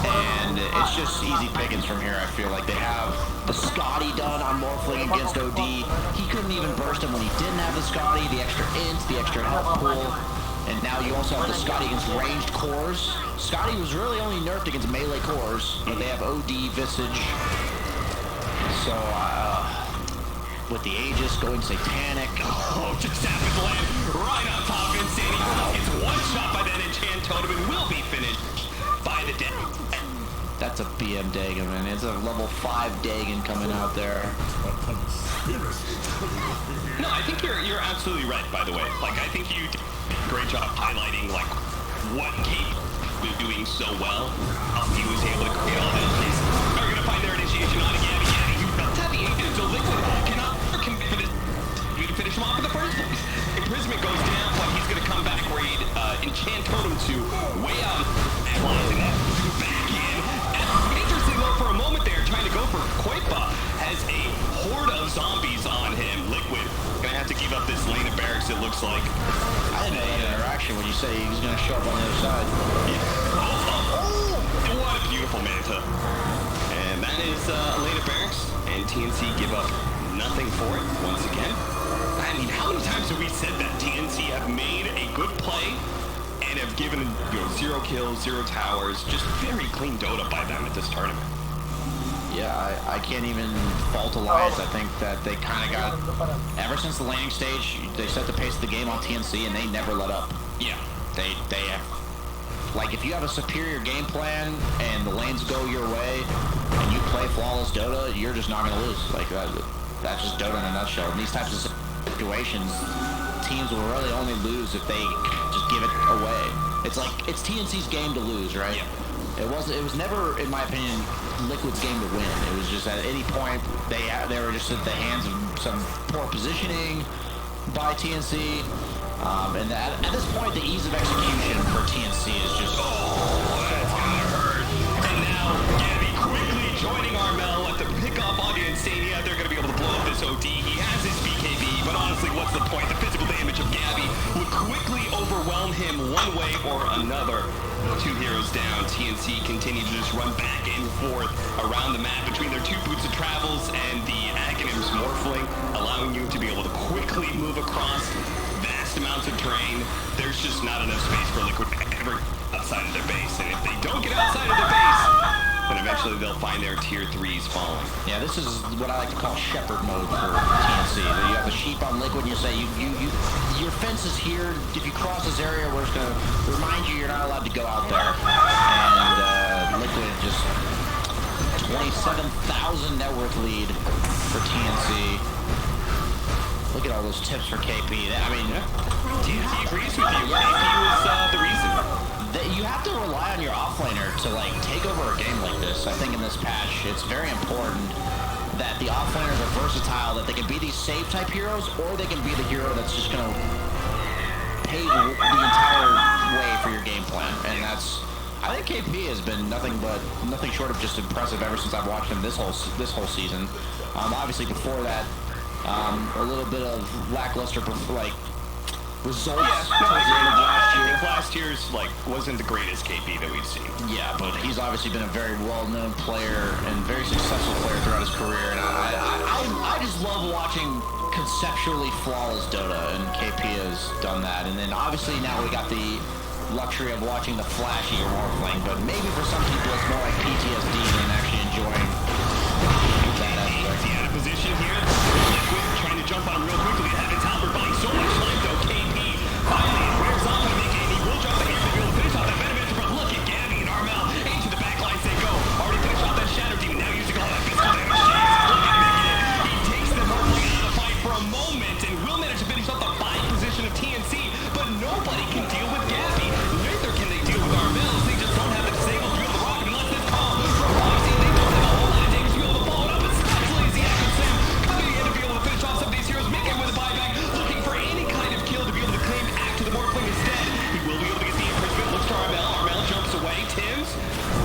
And it's just easy pickings from here. I feel like they have the Scotty done on Morphling against OD. He couldn't even burst him when he didn't have the Scotty, the extra int, the extra health pool. And now you also have the Scotty against ranged cores. Scotty was really only nerfed against melee cores, but they have OD, Visage. So, with the Aegis going Satanic. Oh, just happened to land right on top of Insanity. Gets one shot by that Enchant Totem and will be finished by the dead. That's a BM Dagon, man. It's a level 5 Dagon coming out there. No, I think you're absolutely right, by the way. Like, I think you did a great job highlighting, like, what Kate was doing so well. He was able to create all that space. They're going to find their initiation on Gabby. Gabby, you don't have the agent, so Liquid cannot finish him off in the first place. Imprisonment goes down, but he's going to come back where he'd enchant Totem to way out and flying that back in. And interesting, though, for a moment there, trying to go for Koipa, has a horde of zombies on him. Liquid gonna have to give up this lane of barracks, it looks like. I didn't know that interaction when you say he's going to show up on the other side. Yeah. Oh, what a beautiful Manta. And that is a lane of barracks, and TNC give up nothing for it once again. I mean, how many times have we said that TNC have made a good play and have given 0 kills, 0 towers, just very clean Dota by them at this tournament? Yeah, I can't even fault Alliance. I think that they kind of got, ever since the landing stage, they set the pace of the game on TNC and they never let up. Yeah. They have, like, if you have a superior game plan and the lanes go your way and you play flawless Dota, you're just not going to lose. Like, that's just Dota in a nutshell. In these types of situations, teams will really only lose if they just give it away. It's like, it's TNC's game to lose, right? Yeah. It was never, in my opinion, Liquid's game to win. It was just at any point they were just at the hands of some poor positioning by TNC. And at this point, the ease of execution for TNC is just so hard. And now Gabby quickly joining Armel at the pickup on the Insania. They're going to be able to blow up this OD. He has his BKB, but honestly, what's the point? The physical damage of Gabby would quickly overwhelm him one way or another. 2 heroes down. TNC continue to just run back and forth around the map between their 2 boots of travels and the Aghanim's Morphling, allowing you to be able to quickly move across vast amounts of terrain. There's just not enough space for Liquid ever outside of their base. And if they don't get outside of their base, then eventually they'll find their tier 3s falling. Yeah, this is what I like to call shepherd mode for TNC. You have the sheep on Liquid and you say, your fence is here. If you cross this area, we're just going to remind you you're not allowed to go out there. And Liquid just 27,000 net worth lead for TNC. Look at all those tips for KP. I mean, TNC agrees with you. KP was the reason. You have to rely on your offlaner to like take over a game like this. I think in this patch, it's very important that the offlaners are versatile, that they can be these save type heroes, or they can be the hero that's just going to pave the entire way for your game plan, and that's. I think KP has been nothing short of just impressive ever since I've watched him this whole season. Obviously before that, a little bit of lackluster results. Yeah, no, I think last year's wasn't the greatest KP that we've seen. Yeah, but he's obviously been a very well-known player and very successful player throughout his career, and I just love watching conceptually flawless Dota, and KP has done that. And then obviously now we got the luxury of watching the flashier Morphling, but maybe for some people it's more like PTSD than actually enjoying that aspect. Out of position here. Liquid trying to jump on him real quickly. Having Hamburg buying so much time though. KP finally wears off on the game. He will drop the hammer to be able to finish off that Venom. But look at Gabby and Armel into the back line. They go. Already finished off that Shadow Demon. Now using all that physical damage. Look at making it. He takes the Morphling out of the fight for a moment and will manage to finish off the 5 position of TNC. But nobody can deal with Gabby. Neither can they deal with Armel. They just don't have the disabled to be able to rock him unless this call from Foxy. They don't have a whole lot of damage to be able to follow it up, especially as the Echo Slam coming in to be able to finish off some of these heroes, making it with a buyback, looking for any kind of kill to be able to claim Act to the Morphling instead. He will be able to get the imprisonment. Looks to Armel. Armel jumps away. Tim's,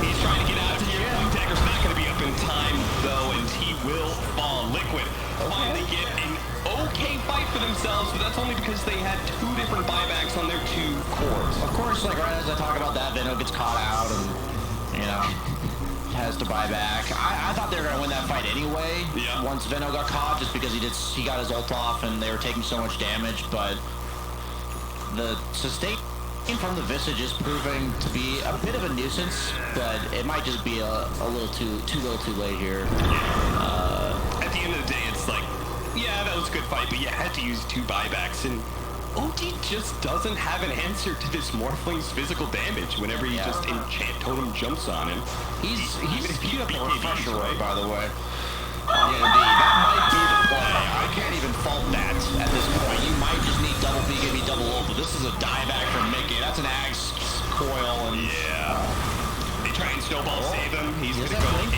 he's trying to get out of here. Point Dagger's not going to be up in time, though, and he will fall. Liquid finally get an okay fight for themselves, but that's only because they had 2 different buybacks on their 2 cores. Of course, right as I talk about that, Veno gets caught out and, has to buy back. I thought they were going to win that fight anyway. Yeah. Once Veno got caught, just because he got his ult off and they were taking so much damage, but the sustain from the Visage is proving to be a bit of a nuisance, but it might just be a little too late here. At the end of the day, it's like, yeah, that was a good fight, but you had to use 2 buybacks, and OD just doesn't have an answer to this Morphling's physical damage whenever he just enchant totem jumps on him. He's beat up the BKBs, refresher right? rate, by the way. Yeah, indeed. That might be the play. I can't even fault that at this point. You might just need double BKB, double ult, but this is a dieback from Mickey. That's an Ag's coil, and they try and snowball save him. He's going to go in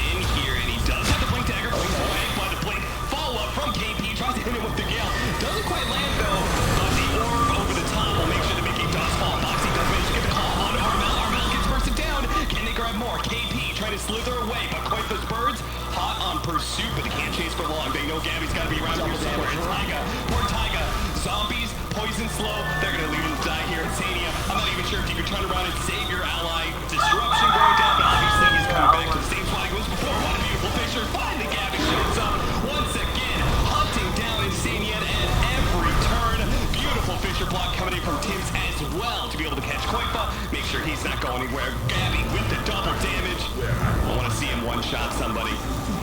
here, and he does have the Blink Dagger. Blinks away, but the Blink follow-up from KP. Tries to hit him with the Gale. Doesn't quite land, though. But the orb over the top will make sure that Mickey does fall. Boxy does manage to get the call on Armel. Armel gets bursted down. Can they grab more? KP trying to slither away, but quite those birds hot on pursuit, but they can't chase for long. They know Gabby's got to be around here somewhere. And Taiga, poor Taiga. Zombies, poison slow. They're going to leave him to die here in Sania. I'm not even sure if you can turn around and save your ally. Disruption going down, but obviously he's coming back to the same spot he was before. What a beautiful picture. Finally, Gabby shows up once again, hunting down Insania at every turn. Beautiful Fisher block coming in from Tim's as well to be able to catch Koifa. Make sure he's not going anywhere. Gabby with the double damage. I want to see him one-shot somebody.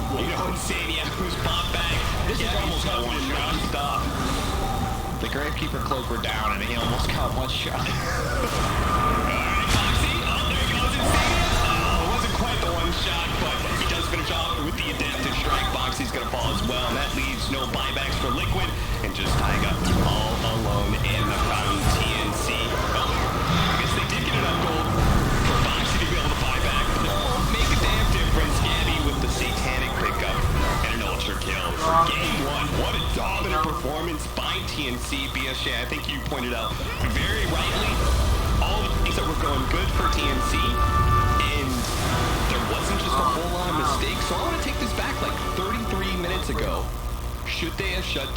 Insania, who's popped back. This is almost got one shot. Stop. The Gravekeeper cloak were down, and he almost got one shot. Alright, Foxy. Oh, there he goes, Insania. Oh, it wasn't quite the one shot, but he does finish off with the adaptive strike. Foxy's going to fall as well, and that leaves no buybacks for Liquid, and just Taiga all alone in the round. TNC. Oh, I guess they did get enough gold for Foxy to be able to buy back, but it won't make a damn difference. Gabby with the satanic pickup and an ultra kill for game 1. What a dominant performance by TNC. BSJ, I think you pointed out very rightly all the things that were going good for TNC, and there wasn't just a whole lot of mistakes. So I want to take this back like 33 minutes ago. Should they have shut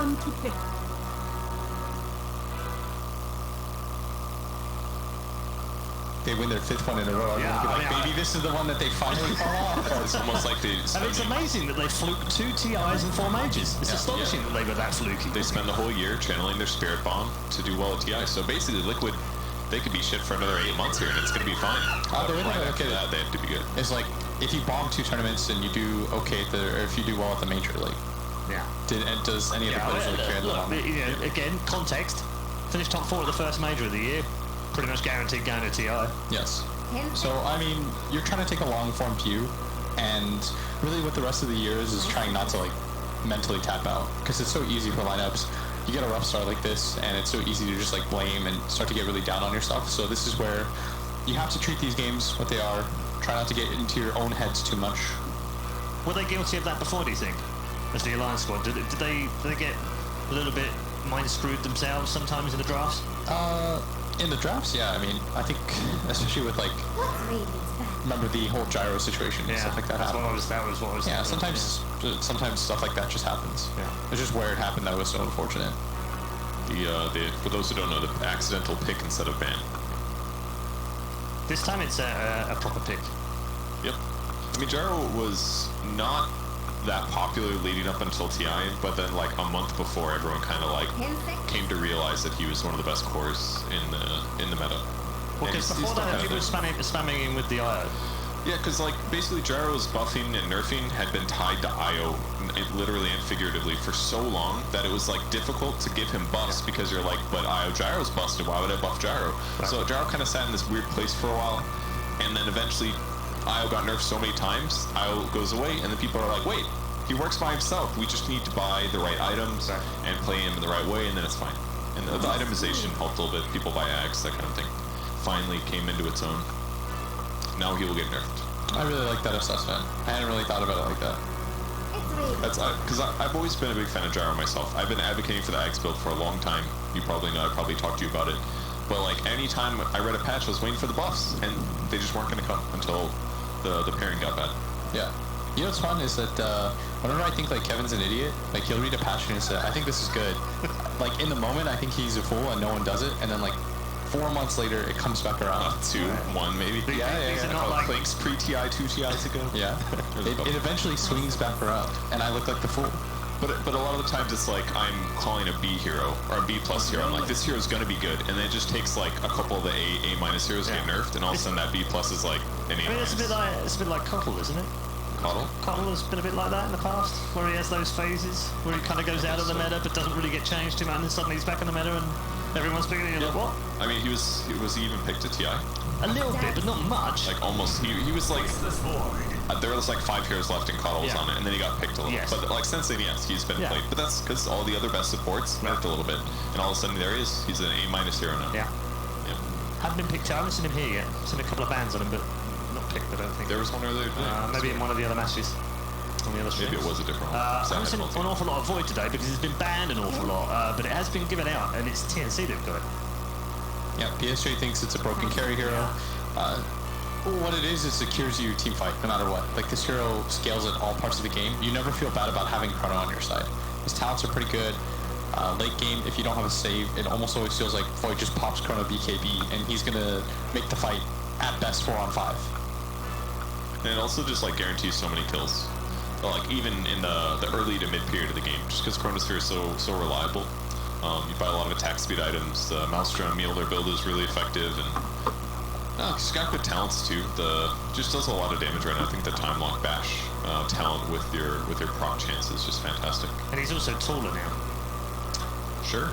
turn to pick. They win their 5th one in a row. Yeah, Like, maybe this is the one that they finally fall off. It's almost like they And spend, it's amazing that they fluke 2 TIs and 4 majors. It's astonishing that they were that fluky. they spend the whole year channeling their spirit bomb to do well at TI. So basically, Liquid, they could be shit for another 8 months here, and it's going to be fine. The way Right that I look after at that, it they have to be good. is like, if you bomb 2 tournaments and you do okay at or if you do well at the major, like, Yeah. does any of the players really care look, that long? you know, again, context. Finished top 4 at the first major of the year. Pretty much guaranteed going to TI. Yes. So, I mean, you're trying to take a long-form view, and really what the rest of the year is trying not to, like, mentally tap out, because it's so easy for lineups. You get a rough start like this, and it's so easy to just, like, blame and start to get really down on yourself. So this is where you have to treat these games what they are. Try not to get into your own heads too much. Were they guilty of that before, do you think? As the Alliance squad? Did they get a little bit mind-screwed themselves sometimes in the drafts? In the drafts, yeah, I mean, I think, especially with, like, remember the whole gyro situation and stuff like that happened. That was what was Yeah, sometimes stuff like that just happens. Yeah. It's just where it happened that was so unfortunate. For those who don't know, the accidental pick instead of ban. This time it's a proper pick. Yep. I mean, Gyro was not that popular leading up until TI, but then like a month before, everyone kind of like came to realize that he was one of the best cores in the meta. Well, because before that, he was spamming in with the IO. Yeah, because like basically Gyro's buffing and nerfing had been tied to IO, literally and figuratively, for so long that it was like difficult to give him buffs because you're like, but IO Gyro's busted. Why would I buff Gyro? Right. So Gyro kind of sat in this weird place for a while, and then eventually IO got nerfed so many times, IO goes away, and then people are like, wait, he works by himself. We just need to buy the right items and play him in the right way, and then it's fine. And the itemization helped a little bit. People buy Ags, that kind of thing. Finally came into its own. Now he will get nerfed. I really like that assessment. I hadn't really thought about it like that. That's because I've always been a big fan of Gyro myself. I've been advocating for the Ags build for a long time. You probably know. I probably talked to you about it. But like anytime I read a patch, I was waiting for the buffs, and they just weren't going to come until the pairing got bad. Yeah. You know what's fun is that whenever I think like Kevin's an idiot, like he'll read a patch and say, I think this is good. Like in the moment, I think he's a fool and no one does it, and then like 4 months later, it comes back around. 2, 1 maybe. Is it not like Clinks pre-TI 2 TIs ago? Yeah. it eventually swings back around, and I look like the fool. But a lot of the times it's like I'm calling a B hero or a B plus hero. I'm like, this hero is gonna be good, and then it just takes like a couple of the A minus heroes to get nerfed, and all of a sudden that B plus is like an A minus. It's a bit like Coddle, isn't it? Coddle? Coddle has been a bit like that in the past, where he has those phases where he kind of goes out of the meta but doesn't really get changed too much, and then suddenly he's back in the meta and everyone's picking it. You're like, what? I mean, he was even picked at TI. A little bit, but not much. Like almost. He was like. There was like 5 heroes left and Coddle was on it, and then he got picked a little. Yes. But like since then, yes, he's been played. But that's because all the other best supports nerfed a little bit, and all of a sudden there he is. He's an A minus hero now. Yeah. Haven't been picked. I haven't seen him here yet. I've seen a couple of bans on him, but not picked. I don't think. There was one earlier today. Maybe in one of the other matches. On the other streams. Maybe it was a different one. I haven't seen an awful lot of Void today because it's been banned an awful lot, but it has been given out, and it's TNC that've got it. Yeah, PSG thinks it's a broken carry hero. What it is it cures you team fight, no matter what. Like, this hero scales at all parts of the game. You never feel bad about having Chrono on your side. His talents are pretty good. Late game, if you don't have a save, it almost always feels like Void just pops Chrono BKB, and he's gonna make the fight at best 4-on-5. And it also just like guarantees so many kills. Like even in the early to mid period of the game, just because Chronosphere is so reliable. You buy a lot of attack speed items. The Maelstrom Mealder build is really effective, and he's got good talents too. Just does a lot of damage right now. I think the time lock bash talent with your proc chance is just fantastic. And he's also taller now. Sure.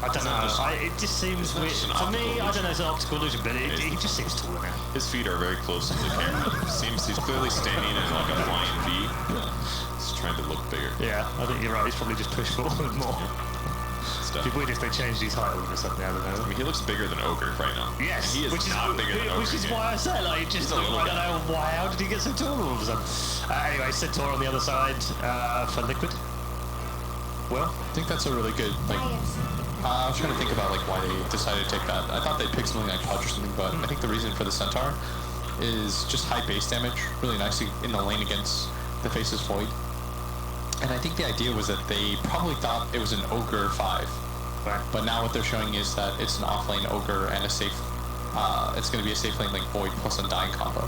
I don't know. It just seems weird. For me, I don't know, it's an optical illusion, but he just seems taller now. His feet are very close to the camera. Seems he's clearly standing in like a flying V. He's trying to look bigger. Yeah, I think you're right. He's probably just pushed forward more. It'd be weird if they changed his height all of a sudden. I don't know. I mean, he looks bigger than Ogre right now. Yes, he is not bigger than Ogre. Which is why I said, like, just I don't know why. How did he get so tall all of a sudden? Anyway, Centaur on the other side for Liquid. Well, I think that's a really good, like, I was trying to think about like why they decided to take that. I thought they'd pick something like Pudge or something, but I think the reason for the Centaur is just high base damage, really nicely in the lane against the Face's Void. And I think the idea was that they probably thought it was an Ogre 5. Right. But now what they're showing is that it's an offlane Ogre and a safe, it's going to be a safe lane like Void plus Undying combo.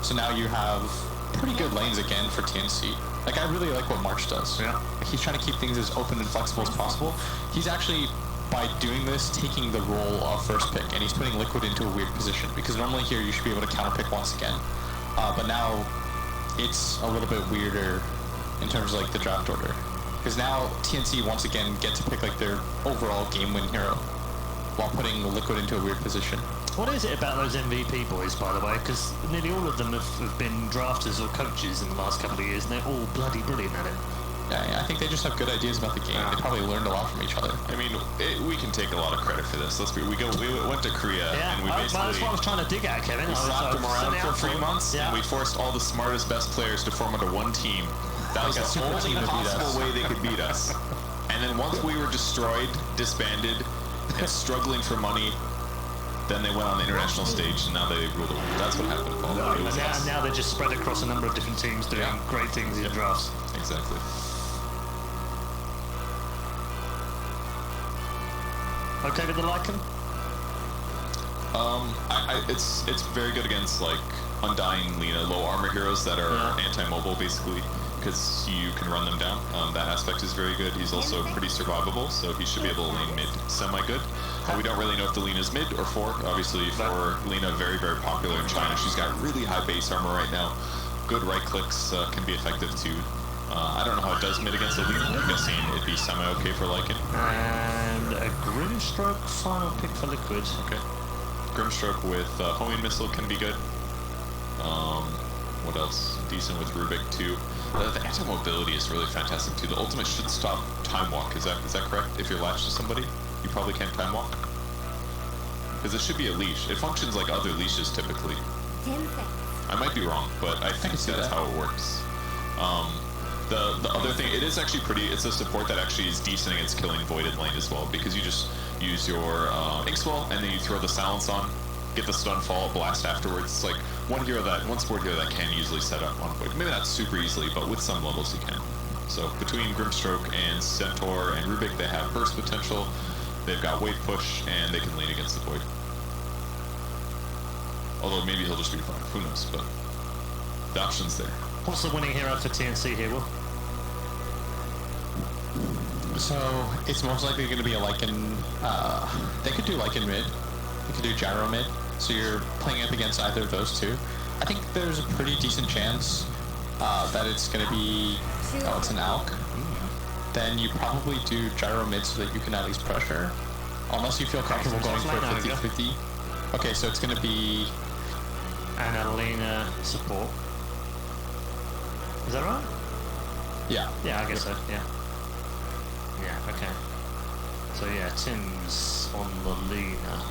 So now you have pretty good lanes again for TNC. Like, I really like what March does. Yeah. He's trying to keep things as open and flexible as possible. He's actually, by doing this, taking the role of first pick, and he's putting Liquid into a weird position, because normally here you should be able to counter pick once again. But now it's a little bit weirder in terms of like the draft order. Because now TNC once again get to pick like their overall game win hero while putting Liquid into a weird position. What is it about those MVP boys, by the way? Because nearly all of them have been drafters or coaches in the last couple of years, and they're all bloody brilliant at it. Yeah, I think they just have good ideas about the game. They probably learned a lot from each other. I mean, we can take a lot of credit for this. We went to Korea and we basically that's what I was trying to dig at, Kevin. we slapped them around for 3 months and we forced all the smartest, best players to form under one team. That was the only possible way they could beat us. And then once we were destroyed, disbanded, and struggling for money, then they went on the international stage, and now they rule the world. That's what happened. And now they're just spread across a number of different teams doing great things in drafts. Exactly. Okay with the Lycan? It's very good against like Undying Lina, low armor heroes that are anti-mobile basically, because you can run them down. That aspect is very good. He's also pretty survivable, so he should be able to lane mid semi-good. We don't really know if the Lina's mid or fork. Obviously, for Lina, very, very popular in China. She's got really high base armor right now. Good right clicks can be effective too. I don't know how it does mid against the Lina. I'm guessing it'd be semi-okay for Lycan. And a Grimstroke final pick for Liquid. Okay. Grimstroke with homing missile can be good. What else? Decent with Rubik too. The anti-mobility is really fantastic too. The ultimate should stop time walk. Is that correct? If you're latched to somebody, you probably can't time walk. Because it should be a leash. It functions like other leashes typically. 10 seconds. I might be wrong, but I think that's how it works. The other thing, it is actually it's a support that actually is decent against killing Voided lane as well, because you just use your Inkswell and then you throw the silence on, get the stun fall, blast afterwards. It's like one support hero that can easily set up on Void. Maybe not super easily, but with some levels you can. So between Grimstroke and Centaur and Rubik, they have burst potential, they've got wave push, and they can lane against the Void. Although maybe he'll just be fine, who knows, but the option's there. What's the winning hero for TNC here, Will? So it's most likely going to be a Lycan. They could do Lycan mid. They could do Gyro mid. So you're playing up against either of those two. I think there's a pretty decent chance that it's going to be. Oh, it's an Alk. Then you probably do Gyro mid so that you can at least pressure. Unless you feel comfortable going for 50-50. Okay, so it's going to be. And Alina support. Is that right? Yeah. Yeah, I guess so, yeah. Yeah, okay. So yeah, Tim's on the Lina.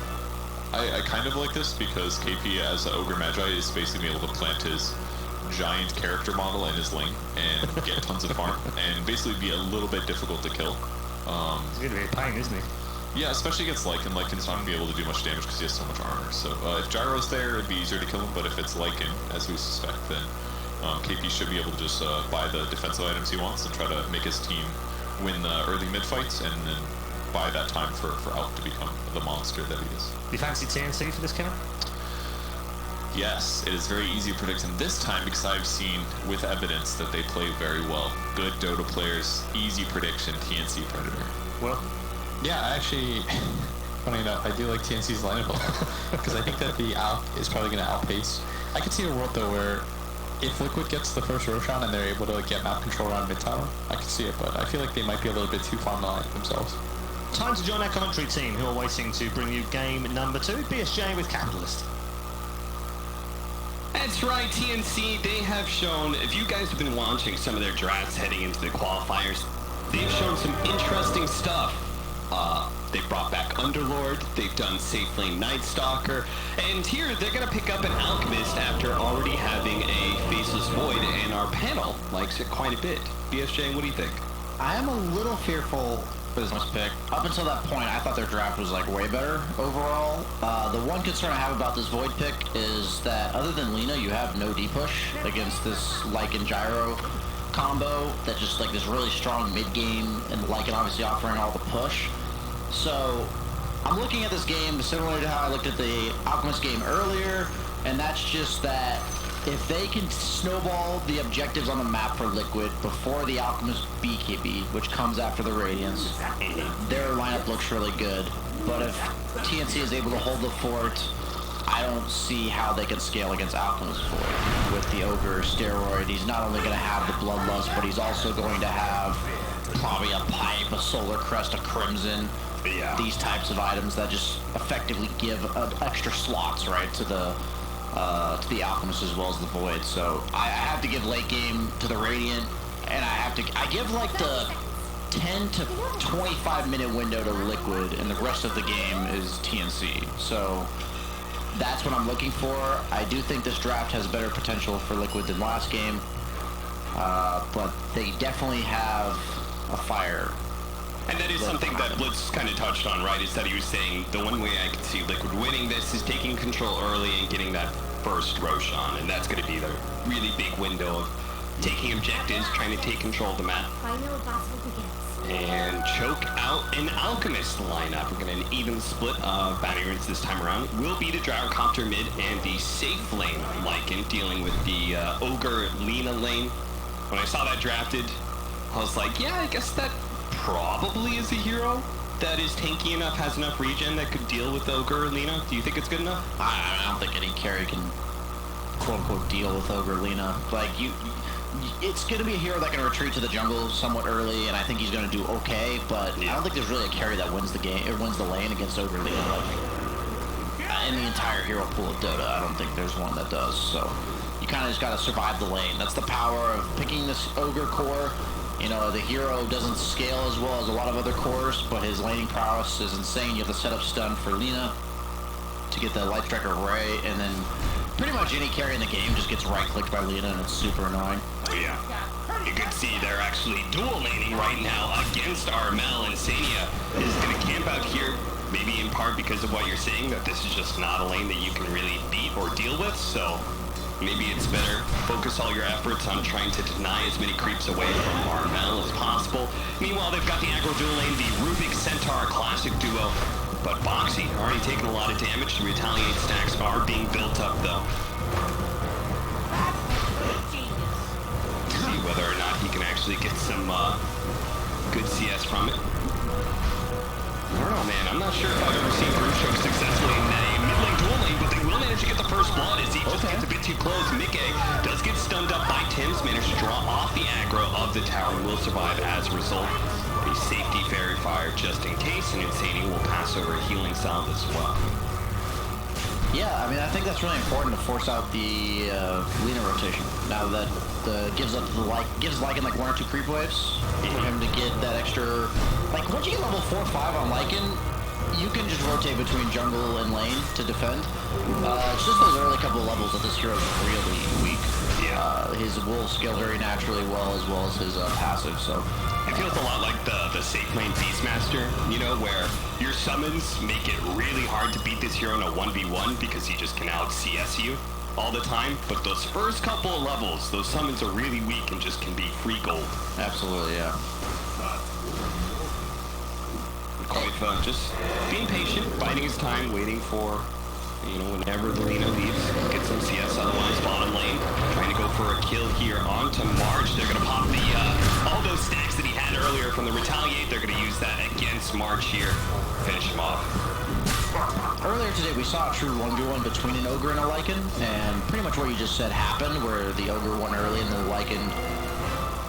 I kind of like this because KP as an Ogre Magi is basically able to plant his giant character model in his lane and get tons of farm and basically be a little bit difficult to kill. He's going to be a pain, isn't he? Yeah, especially against Lycan. Lycan's not going to be able to do much damage because he has so much armor. So if Gyro's there, it'd be easier to kill him, but if it's Lycan, as we suspect, then KP should be able to just buy the defensive items he wants and try to make his team win the early mid fights and then buy that time for Alp to become the monster that he is. Do you fancy TNC for this killer? Yes, it is very easy to predict him this time because I've seen with evidence that they play very well. Good Dota players, easy prediction, TNC Predator. Well, yeah, actually, funny enough, I do like TNC's lineup a lot because I think that the Alk is probably going to outpace. I could see a world though where if Liquid gets the first Roshan and they're able to get map control around mid tower, I could see it, but I feel like they might be a little bit too far in the line themselves. time to join our commentary team who are waiting to bring you game number 2, BSJ with Capitalist. That's right, TNC, they have shown, if you guys have been watching some of their drafts heading into the qualifiers, they've shown some interesting stuff. They've brought back Underlord, they've done Safe Lane Night Stalker, and here they're going to pick up an Alchemist after already having a Faceless Void, and our panel likes it quite a bit. BSJ, what do you think? I am a little fearful for this pick. Up until that point, I thought their draft was like way better overall. The one concern I have about this Void pick is that other than Lina, you have no D push against this Lycan Gyro combo that just like this really strong mid game, and Lycan obviously offering all the push. So I'm looking at this game similar to how I looked at the Alchemist game earlier, and that's just that if they can snowball the objectives on the map for Liquid before the Alchemist BKB, which comes after the Radiance, their lineup looks really good. But if TNC is able to hold the fort, I don't see how they can scale against Alchemist Void. With the Ogre Steroid, he's not only going to have the Bloodlust, but he's also going to have probably a Pipe, a Solar Crest, a Crimson. Yeah. These types of items that just effectively give extra slots, right, to the Alchemist as well as the Void. So I have to give late game to the Radiant, and I give like the 10 to 25 minute window to Liquid, and the rest of the game is TNC. So that's what I'm looking for. I do think this draft has better potential for Liquid than last game, but they definitely have a fire. And that is something that Blitz kind of touched on, right? Is that he was saying the one way I can see Liquid winning this is taking control early and getting that first Roshan, and that's going to be the really big window of taking objectives, trying to take control of the map. And choke out an Alchemist lineup. We're going to an even split of bounty runes this time around. Will be the Gyrocopter mid and the safe lane Lycan dealing with the Ogre Lina lane. When I saw that drafted, I was like, yeah, I guess that probably is a hero that is tanky enough, has enough regen that could deal with Ogre or Lina. Do you think it's good enough? I don't think any carry can quote-unquote deal with Ogre Lina. Like, it's going to be a hero that can retreat to the jungle somewhat early, and I think he's going to do okay, but I don't think there's really a carry that wins the game, or wins the lane against Ogre Lina. Like, in the entire hero pool of Dota, I don't think there's one that does, so you kind of just got to survive the lane. That's the power of picking this Ogre core. You know, the hero doesn't scale as well as a lot of other cores, but his laning prowess is insane. You have to set up stun for Lina to get the Light Striker Ray, and then pretty much any carry in the game just gets right-clicked by Lina, and it's super annoying. Yeah. You can see they're actually dual laning right now against Armel, and Sania is going to camp out here, maybe in part because of what you're saying, that this is just not a lane that you can really beat or deal with, so maybe it's better focus all your efforts on trying to deny as many creeps away from Armel as possible. Meanwhile, they've got the aggro dual lane, the Rubik Centaur classic duo, but Boxy already taking a lot of damage. The retaliate stacks are being built up, though. See whether or not he can actually get some good CS from it. I don't know, man. I'm not sure if I've ever seen Groupstage successfully in a mid-lane dual lane, but they will manage to get the first blood as he just gets a bit too close. Mickey does get stunned up by Tim's, managed to draw off the aggro of the tower and will survive as a result. A safety fairy fire just in case, and Insania will pass over a healing salve as well. Yeah, I mean, I think that's really important to force out the Lina rotation. Now that gives Lycan like 1 or 2 creep waves for him to get that extra. Like once you get level 4 or 5 on Lycan, you can just rotate between jungle and lane to defend. It's just those early couple of levels that this hero is really weak. Yeah. His will scale very naturally well as his passive. So it feels a lot like the safe lane Beastmaster, you know, where your summons make it really hard to beat this hero in a 1v1 because he just can out CS you all the time. But those first couple of levels, those summons are really weak and just can be free gold. Absolutely, yeah. Quite just being patient, biding his time, waiting for, you know, whenever the Lina leaves, get some CS, otherwise bottom lane, trying to go for a kill here onto March. They're going to pop the all those stacks that he had earlier from the retaliate. They're going to use that against March here, finish him off. Earlier today, we saw a true 1v1 between an Ogre and a Lycan, and pretty much what you just said happened, where the Ogre won early and the Lycan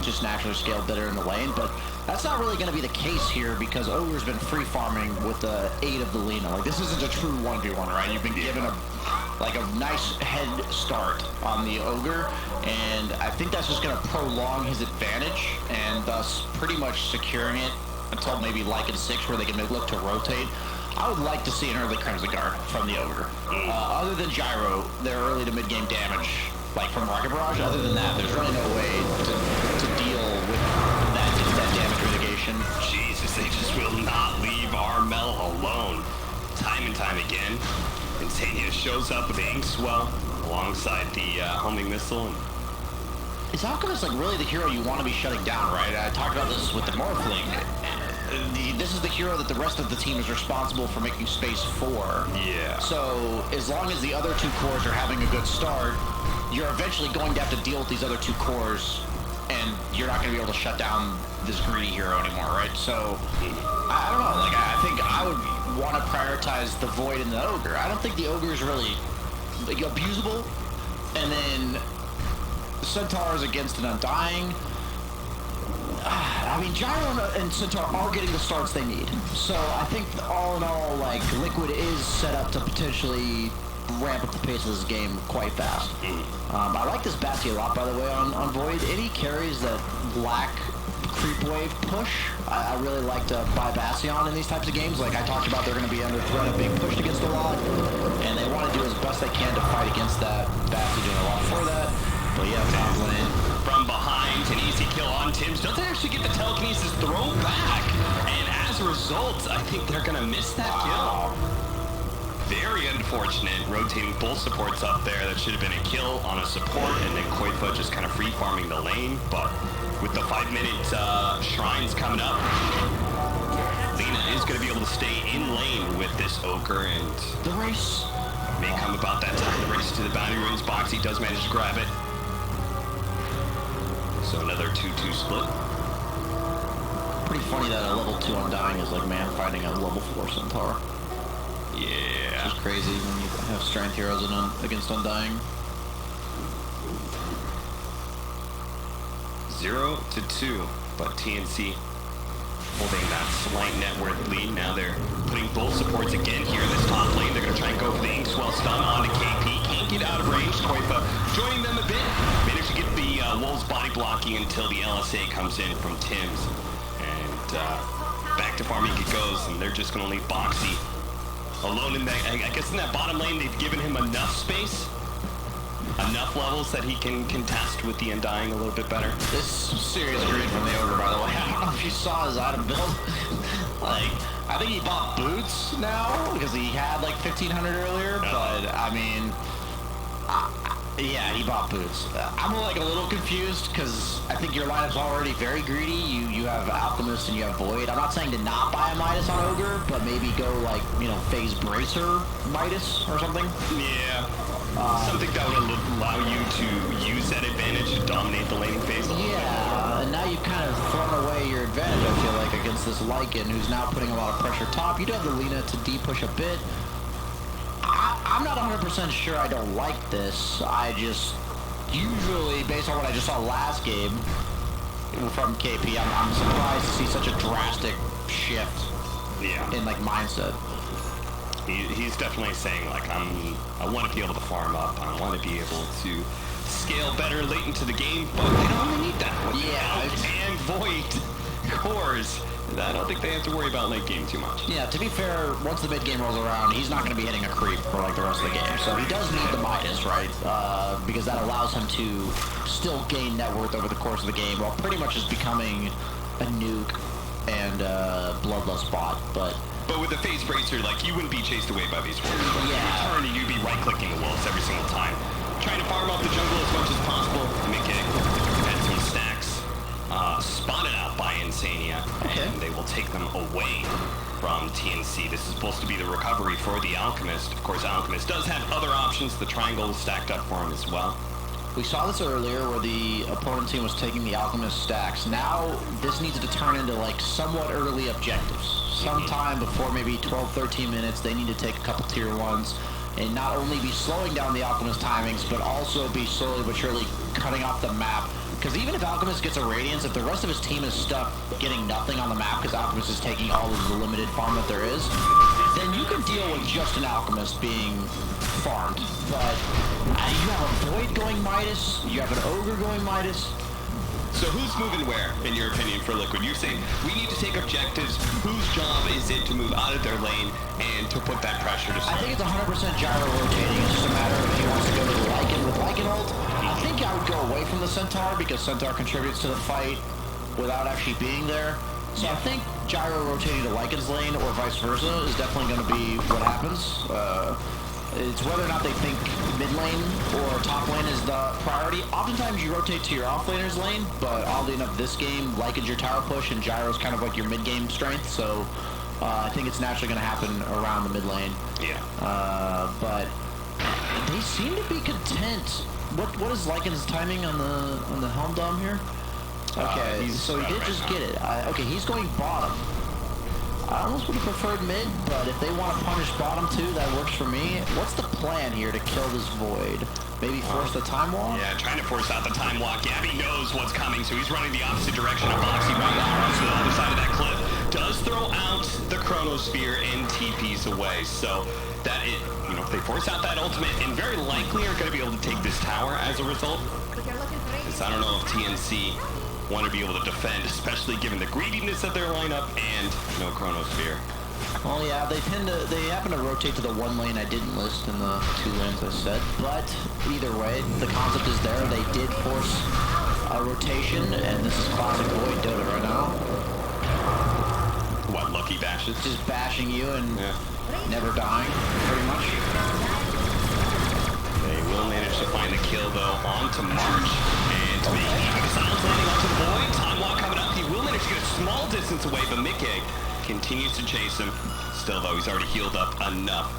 just naturally scaled better in the lane, but that's not really going to be the case here because Ogre's been free farming with the aid of the Lina. Like, this isn't a true 1v1, right? You've been given a nice head start on the Ogre, and I think that's just going to prolong his advantage and thus pretty much securing it until maybe Lycan 6 where they can look to rotate. I would like to see an early Crimson Guard from the Ogre. Other than Gyro, their early to mid-game damage, like from Rocket Barrage, other than that, there's really no way to deal with that damage mitigation. Jesus, they just will not leave Armel alone. Time and time again, Insania shows up with Inkswell alongside the homing missile. And is Alchemist like really the hero you want to be shutting down, right? I talked about this with the Morphling. This is the hero that the rest of the team is responsible for making space for. Yeah. So as long as the other two cores are having a good start, you're eventually going to have to deal with these other two cores, and you're not going to be able to shut down this greedy hero anymore, right? So I don't know. Like I think I would want to prioritize the Void and the Ogre. I don't think the Ogre is really like, abusable, and then Centaurs against an Undying. I mean, Gyro and Centaur are getting the starts they need. So I think all in all, like, Liquid is set up to potentially ramp up the pace of this game quite fast. I like this Bastion a lot, by the way, on Void. Any carries that lack creep wave push, I really like to buy Bastion in these types of games. Like I talked about, they're going to be under threat of being pushed against a lot, and they want to do as best they can to fight against that. Bastion doing a lot for that. But yeah, top lane. From behind, an easy kill on Tim's. Doesn't actually get the telekinesis thrown back. And as a result, I think they're going to miss that kill. Very unfortunate. Rotating both supports up there. That should have been a kill on a support. And then Koifa just kind of free farming the lane. But with the 5-minute shrines coming up, Lina is going to be able to stay in lane with this Ogre. And the race may come about that time. The race to the boundary runes. Boxy does manage to grab it. So another 2-2 split. Pretty funny that a level 2 Undying is like man fighting a level 4 Centaur. Yeah. It's just crazy when you have strength heroes against Undying. 0-2, but TNC holding that slight net worth lead. Now they're putting both supports again here in this top lane. They're going to try and go for the Inkswell stun onto KP. Can't get out of range. Koifa joining them a bit. Managed to get the Wolves body blocking until the LSA comes in from Tim's. And back to farming it goes, and they're just going to leave Boxy alone in that. I guess in that bottom lane, they've given him enough space. Enough levels that he can contest with the Undying a little bit better. This serious green from the Ogre, by the way. I don't know if you saw his item build. Like, I think he bought boots now because he had like 1,500 earlier. But I mean, yeah, he bought boots. I'm like a little confused because I think your lineup's already very greedy. You have Alchemist and you have Void. I'm not saying to not buy a Midas on Ogre, but maybe go like, you know, Phase Bracer Midas or something. Yeah. Something that would allow you to use that advantage to dominate the laning phase a little bit more. And now you've kind of thrown away your advantage, I feel like, against this Lycan, who's now putting a lot of pressure top. You do have the Lina to D-push a bit. I'm not 100% sure I don't like this. I just, usually, based on what I just saw last game from KP, I'm surprised to see such a drastic shift in, like, mindset. He's definitely saying, like, I want to be able to farm up. I want to be able to scale better late into the game, but they don't really need that. With and Void cores, I don't think they have to worry about late game too much. Yeah, to be fair, once the mid game rolls around, he's not going to be hitting a creep for like the rest of the game. So he does need the Midas, right? Because that allows him to still gain net worth over the course of the game while pretty much just becoming a nuke and bloodless bot. But with the Phase Bracer, like, you wouldn't be chased away by these wolves. Like, yeah. In return, you'd be right-clicking the wolves every single time. Trying to farm up the jungle as much as possible. Make it add some stacks. Spotted out by Insania. Okay. And they will take them away from TNC. This is supposed to be the recovery for the Alchemist. Of course, Alchemist does have other options. The triangle is stacked up for him as well. We saw this earlier where the opponent team was taking the Alchemist stacks. Now, this needs to turn into, like, somewhat early objectives. Sometime before maybe 12, 13 minutes, they need to take a couple tier 1s and not only be slowing down the Alchemist timings, but also be slowly but surely cutting off the map. Because even if Alchemist gets a Radiance, if the rest of his team is stuck getting nothing on the map because Alchemist is taking all of the limited farm that there is, then you can deal with just an Alchemist being farmed. But you have a Void going Midas, you have an Ogre going Midas. So who's moving where, in your opinion, for Liquid? You're saying we need to take objectives. Whose job is it to move out of their lane and to put that pressure to start? I think it's 100% gyro rotating. It's just a matter of if he wants to go to the Lycan with Lycan ult. I think I would go away from the Centaur because Centaur contributes to the fight without actually being there. So I think gyro rotating to Lycan's lane or vice versa is definitely going to be what happens. It's whether or not they think mid lane or top lane is the priority. Oftentimes you rotate to your off laner's lane, but oddly enough, this game likens your tower push, and gyro's kind of like your mid game strength. So I think it's naturally going to happen around the mid lane. Yeah. But they seem to be content. What is Lycan's timing on the Helm Dome here? Okay, so he did just get it. Okay, he's going bottom. I almost would have preferred mid, but if they want to punish bottom too, that works for me. What's the plan here to kill this Void? Maybe force the time walk? Yeah, trying to force out the time walk. Gabby knows what's coming, so he's running the opposite direction of Boxy right now. Runs to the other side of that cliff. Does throw out the Chronosphere and TPs away. So that it, if they force out that ultimate, and very likely are going to be able to take this tower as a result. Because I don't know if TNC want to be able to defend, especially given the greediness of their lineup and no Chronosphere. Well, yeah, they happen to rotate to the one lane I didn't list in the 2 lanes I said, but either way, the concept is there. They did force a rotation, and this is classic Void Dota right now. What, lucky bashes? Just bashing you and never dying, pretty much. They will manage to find the kill, though, onto March. And maybe Silence landing onto the Void. Time walk coming up. He will manage to get a small distance away, but Mickey continues to chase him. Still, though, he's already healed up enough.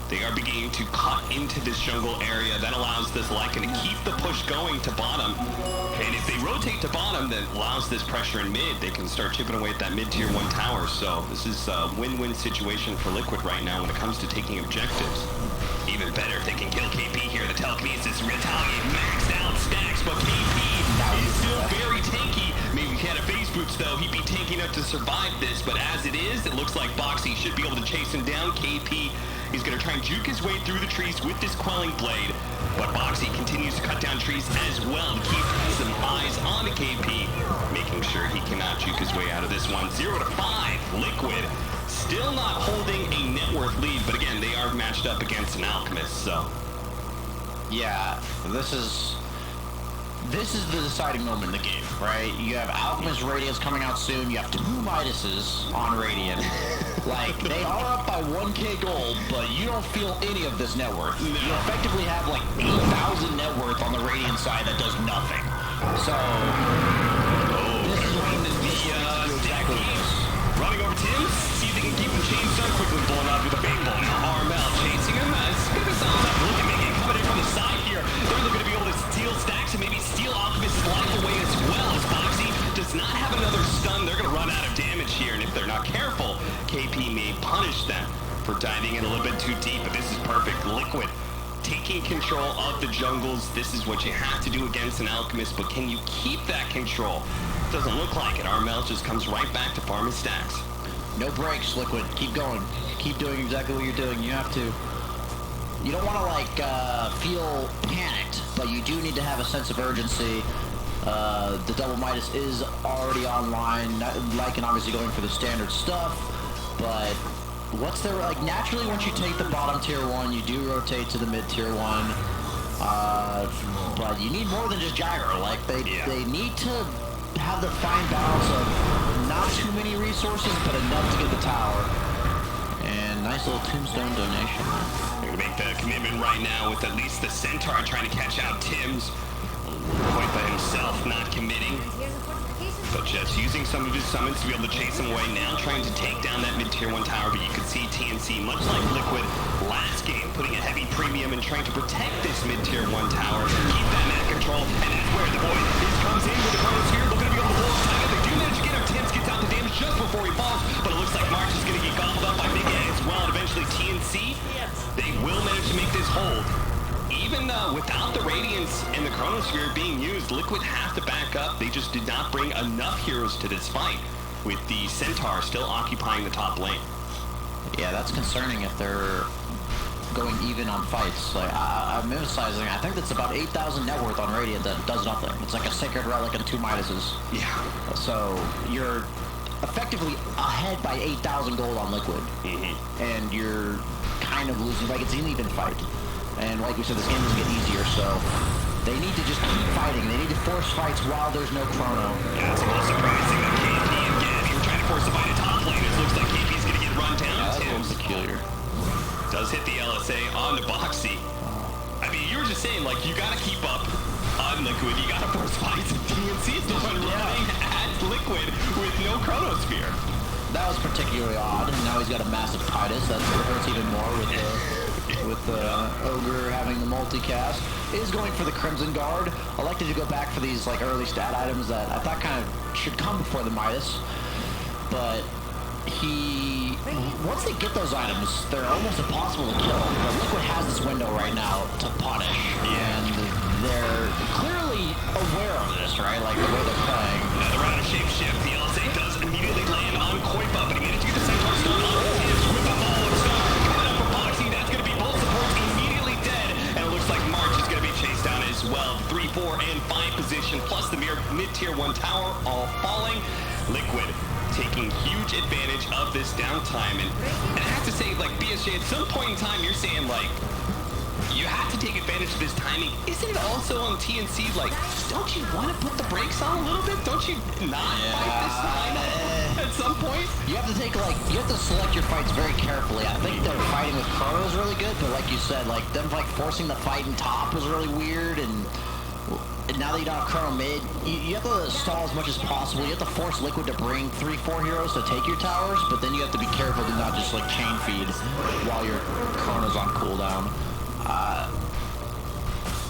They are beginning to cut into this jungle area. That allows this Lycan to keep the push going to bottom. And if they rotate to bottom, that allows this pressure in mid. They can start chipping away at that mid-tier 1 tower. So this is a win-win situation for Liquid right now when it comes to taking objectives. Even better if they can kill KP here. The telekinesis retaliate maxed out stacks, but KP is still very tanky. Maybe if he had a phase boots, though, he'd be tanky enough to survive this. But as it is, it looks like Boxy should be able to chase him down. KP is going to try and juke his way through the trees with this Quelling Blade. But Boxy continues to cut down trees as well to keep some eyes on the KP, making sure he cannot juke his way out of this one. 0-5, Liquid still not holding a net worth lead, but again, they are matched up against an Alchemist, so. Yeah, this is the deciding moment in the game, right? You have Alchemist Radiance coming out soon. You have 2 Midases on Radiant. Like, they are up by 1k gold, but you don't feel any of this net worth. You effectively have like 8,000 net worth on the Radiant side that does nothing. So, this is when the exactly this. Running over Tim, see if they can keep him chained down, quickly blowing out with a big ball. Now Armel chasing him as Spivis on top. Look at Megan coming in from the side here. They're looking to be able to steal stacks and maybe steal Alchemist's life away as well, as Boxy does not have another stun. They're going to run out of damage here, and if they're not careful, KP may punish them for diving in a little bit too deep, but this is perfect. Liquid taking control of the jungles. This is what you have to do against an Alchemist, but can you keep that control? Doesn't look like it. Armel just comes right back to farming stacks. No breaks, Liquid. Keep going. Keep doing exactly what you're doing. You have to. You don't want to, like, feel panicked, but you do need to have a sense of urgency. The double Midas is already online. Lycan obviously going for the standard stuff, but what's there, like, naturally once you take the bottom tier 1, you do rotate to the mid tier 1. But you need more than just Jagger. Like, they need to have the fine balance of not too many resources, but enough to get the tower. And nice little tombstone donation. They're going to make the commitment right now with at least the Centaur trying to catch out Tim's. Quite by himself, not committing. But just using some of his summons to be able to chase him away. Now trying to take down that mid-tier 1 tower, but you can see TNC, much like Liquid last game, putting a heavy premium and trying to protect this mid-tier 1 tower, keep that net control, and that's where the Void comes in with the Chronosphere, looking to be able to blow his time. They do manage to get him. Tims gets out the damage just before he falls, but it looks like March is going to get gobbled up by Big A as well, and eventually TNC, they will manage to make this hold. Even without the Radiance and the Chronosphere being used, Liquid have to back up. They just did not bring enough heroes to this fight, with the Centaur still occupying the top lane. Yeah, that's concerning if they're going even on fights. Like, I'm emphasizing, I think that's about 8,000 net worth on Radiant that does nothing. It's like a Sacred Relic and 2 Midases. Yeah. So, you're effectively ahead by 8,000 gold on Liquid. And you're kind of losing, like, it's an even fight. And like we said, this game doesn't get easier, so they need to just keep fighting. They need to force fights while there's no chrono. Yeah, it's a little surprising that KP and Gabby were trying to force a fight at top lane. It looks like KP's going to get run down. Yeah, that's a little peculiar. Does hit the LSA on the box. like, you gotta keep up on Liquid. You gotta force fights. TNC is the one running at Liquid with no Chronosphere. That was particularly odd. Now he's got a massive Titus. That hurts even more with the Ogre having the multicast. Is going for the Crimson Guard. Elected to go back for these like early stat items that I thought kind of should come before the Midas. But once they get those items, they're almost impossible to kill. But Liquid has this window right now to punish. And they're clearly aware of this, right? Like the way they're playing. Another round of shape shift. The LSA does immediately land on Koipa, but he managed to get the Centaur stun on his with a ball of stun. Coming up for Boxy, that's going to be both supports immediately dead. And it looks like March is going to be chased down as well. 3, 4, and 5 position, plus the mid-tier 1 tower all falling. Liquid taking huge advantage of this downtime. And I have to say, like, BSJ, at some point in time, you're saying, like, you have to take advantage of this timing. Isn't it also on TNC, like, don't you want to put the brakes on a little bit? Don't you not fight this line at some point? You have to take, like, you have to select your fights very carefully. I think their fighting with Chrono is really good, but like you said, like, them, like, forcing the fight in top was really weird, and now that you don't have Chrono mid, you have to stall as much as possible. You have to force Liquid to bring 3, 4 heroes to take your towers, but then you have to be careful to not just, like, chain feed while your Chrono's on cooldown.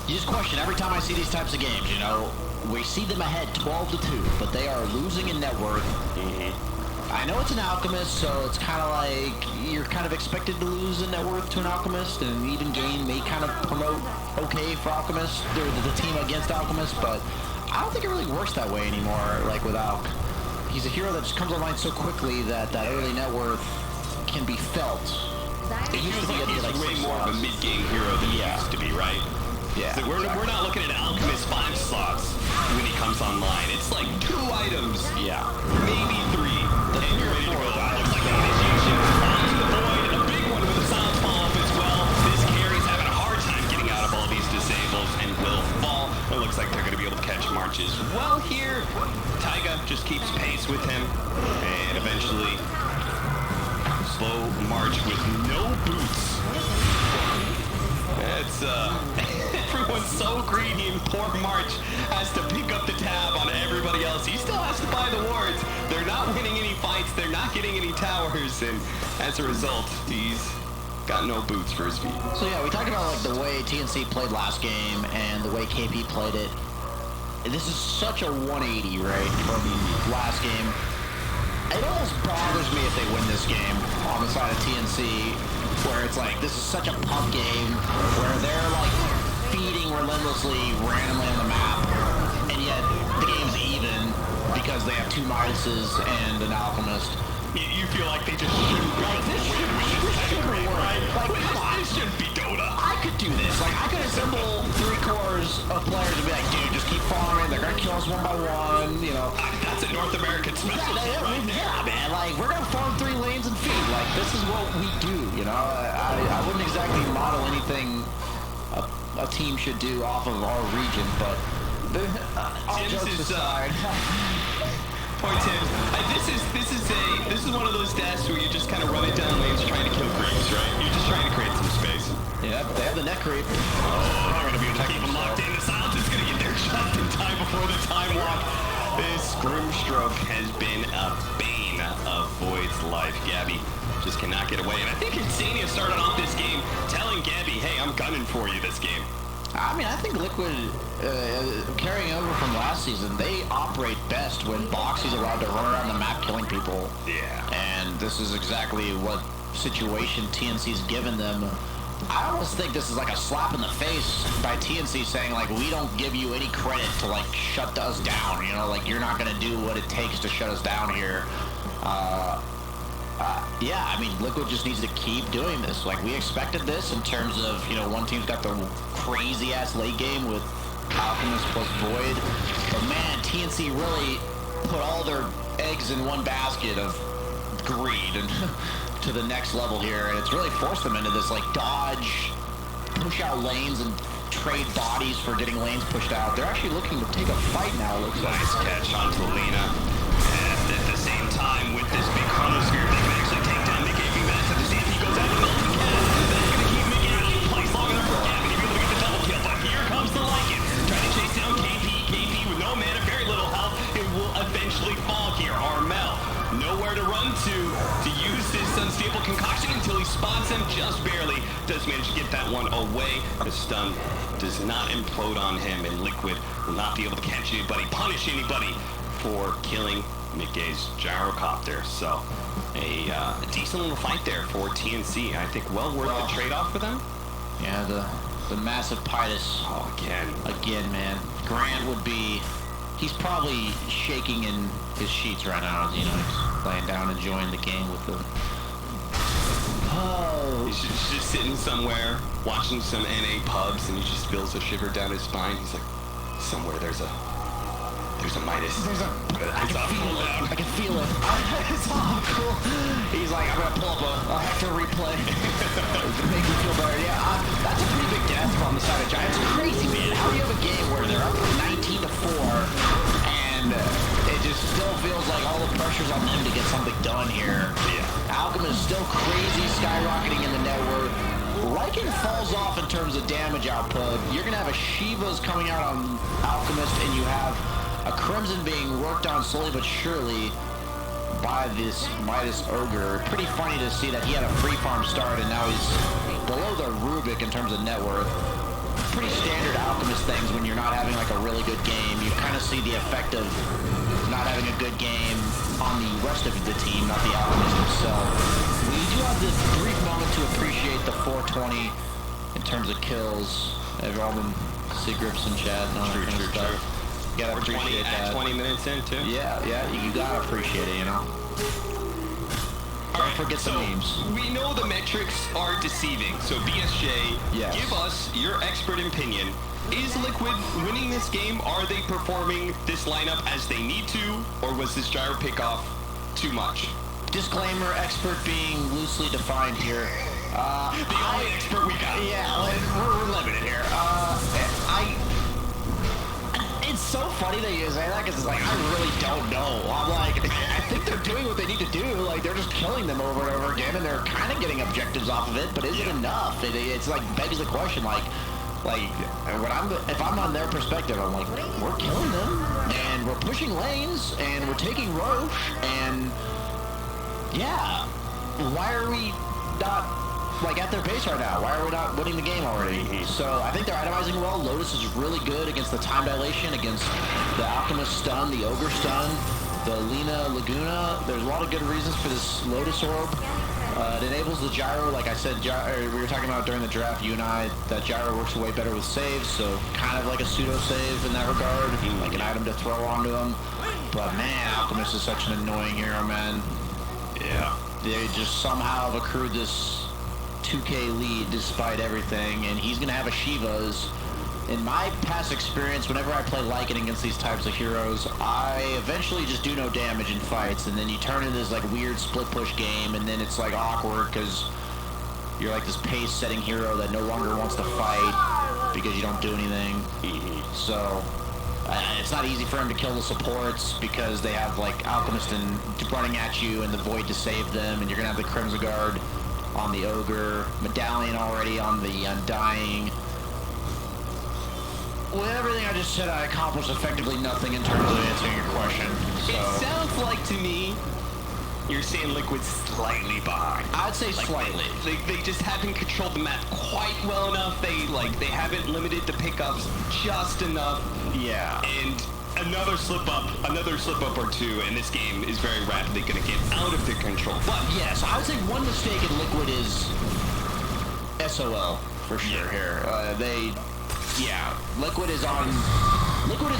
You just question every time I see these types of games, you know, we see them ahead 12-2, but they are losing in net worth. I know it's an Alchemist, so it's kind of like you're kind of expected to lose in net worth to an Alchemist, and an even game may kind of promote okay for Alchemist, or the team against Alchemist, but I don't think it really works that way anymore, like with Alch. He's a hero that just comes online so quickly that that early net worth can be felt. It feels like he's way more of a mid-game hero than he used to be, right? Yeah. So we're not looking at Alchemist 5 slots when he comes online. It's like 2 items. Yeah. Maybe 3. And you're ready to go. Looks like an initiation onto the void. A big one with a silence follow-up as well. This carry's having a hard time getting out of all these disables and will fall. It looks like they're going to be able to catch March as well here. Taiga just keeps pace with him. And eventually slow March with no boots. It's everyone's so greedy, and poor March has to pick up the tab on everybody else. He still has to buy the wards. They're not winning any fights. They're not getting any towers, and as a result, he's got no boots for his feet. So yeah, we talked about like the way TNC played last game and the way KP played it. This is such a 180, right, from last game. It almost bothers me if they win this game on the side of TNC, where it's like, this is such a pump game, where they're like feeding relentlessly randomly on the map, and yet the game's even because they have 2 Midases and an Alchemist. You feel like they just shouldn't be able to win this type of game, right? Like, come on. This shouldn't be Dota. I could do this. Like, I could assemble 3 cores of players and be like, dude, just keep farming. They're gonna kill us one by one, you know. That's a North American specialty, right? Yeah, man. Like, we're gonna farm 3 lanes and feed. Like, this is what we do, you know. I wouldn't exactly model anything a team should do off of our region, but all jokes aside. Point Tim, this is one of those deaths where you just kind of run it down lanes trying to kill creeps, right? You're just trying to create some space. Yeah, they have the net creep. Oh, they're gonna be able to keep them locked in. The silence is gonna get there just in time before the time walk. This Grimstroke has been a bane of Void's life. Gabby just cannot get away, and I think Insania started off this game telling Gabby, hey, I'm gunning for you this game. I mean, I think Liquid, carrying over from last season, they operate best when Boxy's allowed to run around the map killing people. Yeah. And this is exactly what situation TNC's given them. I almost think this is like a slap in the face by TNC saying, like, we don't give you any credit to, like, shut us down, you know? Like, you're not going to do what it takes to shut us down here. Yeah, I mean, Liquid just needs to keep doing this. Like, we expected this in terms of, you know, one team's got the crazy-ass late game with Alchemist plus Void. But, man, TNC really put all their eggs in one basket of greed and to the next level here. And it's really forced them into this, like, dodge, push out lanes, and trade bodies for getting lanes pushed out. They're actually looking to take a fight now, it looks like. Nice catch onto Lena. And at the same time, with this big chronosphere, they can actually take down Nick Aving Max at the same. He goes out and multi-cast. That's going to keep Nick Aving in place long enough for Gabby to be able to get the double kill. But here comes fun to use this unstable concoction until he spots him just barely. Does manage to get that one away. The stun does not implode on him, and Liquid will not be able to catch anybody, punish anybody for killing Mickey's gyrocopter. So a decent little fight there for TNC. I think well worth the trade-off for them. Yeah, the massive Pitus. Oh, Again, man. Grant would be... He's probably shaking in his sheets right now, you know, he's laying down enjoying the game with the... Oh. He's just sitting somewhere watching some NA pubs, and he just feels a shiver down his spine. He's like, somewhere there's a Midas. I can feel it. It's all cool. He's like, I'm gonna pull up a Hector replay. to make me feel better. Yeah, that's a pretty big death on the side of Giants. It's crazy, man. How do you have a game where they're up 19-4 and it just still feels like all the pressure's on them to get something done here? Yeah. Alchemist still crazy, skyrocketing in the network. Lycan falls off in terms of damage output. You're gonna have a Shiva's coming out on Alchemist, and you have a Crimson being worked on slowly but surely by this Midas Ogre. Pretty funny to see that he had a free farm start and now he's below the Rubik in terms of net worth. Pretty standard Alchemist things when you're not having like a really good game. You kind of see the effect of not having a good game on the rest of the team, not the Alchemist himself. We do have this brief moment to appreciate the 420 in terms of kills. Everyone see grips in chat and all that kind of stuff. You gotta appreciate that. 20 minutes in, too. Yeah, you gotta appreciate it, you know? Don't forget the memes. We know the metrics are deceiving, so BSJ, give us your expert opinion. Is Liquid winning this game? Are they performing this lineup as they need to? Or was this gyro pickoff too much? Disclaimer, expert being loosely defined here. The only expert we got. Yeah, we're limited here. It's so funny that you say that because it's like, I really don't know. I'm like, I think they're doing what they need to do. Like, they're just killing them over and over again, and they're kind of getting objectives off of it, but is it enough? It's like, begs the question, like if I'm on their perspective, I'm like, we're killing them, and we're pushing lanes, and we're taking Roche, and yeah, why are we not like at their pace right now? Why are we not winning the game already? So I think they're itemizing well. Lotus is really good against the time dilation, against the Alchemist stun, the Ogre stun, the Lina Laguna. There's a lot of good reasons for this Lotus orb. It enables the gyro, like I said, we were talking about during the draft, you and I, that gyro works way better with saves, so kind of like a pseudo save in that regard, like an item to throw onto him. But man, Alchemist is such an annoying hero, man. Yeah. They just somehow have accrued this 2K lead despite everything, and he's gonna have a Shiva's. In my past experience, whenever I play Lycan against these types of heroes, I eventually just do no damage in fights, and then you turn into this like weird split push game, and then it's like awkward because you're like this pace setting hero that no longer wants to fight because you don't do anything. So it's not easy for him to kill the supports because they have like Alchemist and running at you and the Void to save them, and you're gonna have the Crimson Guard on the Ogre, Medallion already on the Undying. With everything I just said, I accomplished effectively nothing in terms of answering your question. So. It sounds like to me, you're saying Liquid's slightly behind. I'd say like slightly. They just haven't controlled the map quite well enough. They haven't limited the pickups just enough. Yeah. And another slip up or two, and this game is very rapidly going to get out of their control. But yes, I would say one mistake in Liquid is SOL for sure here. Liquid is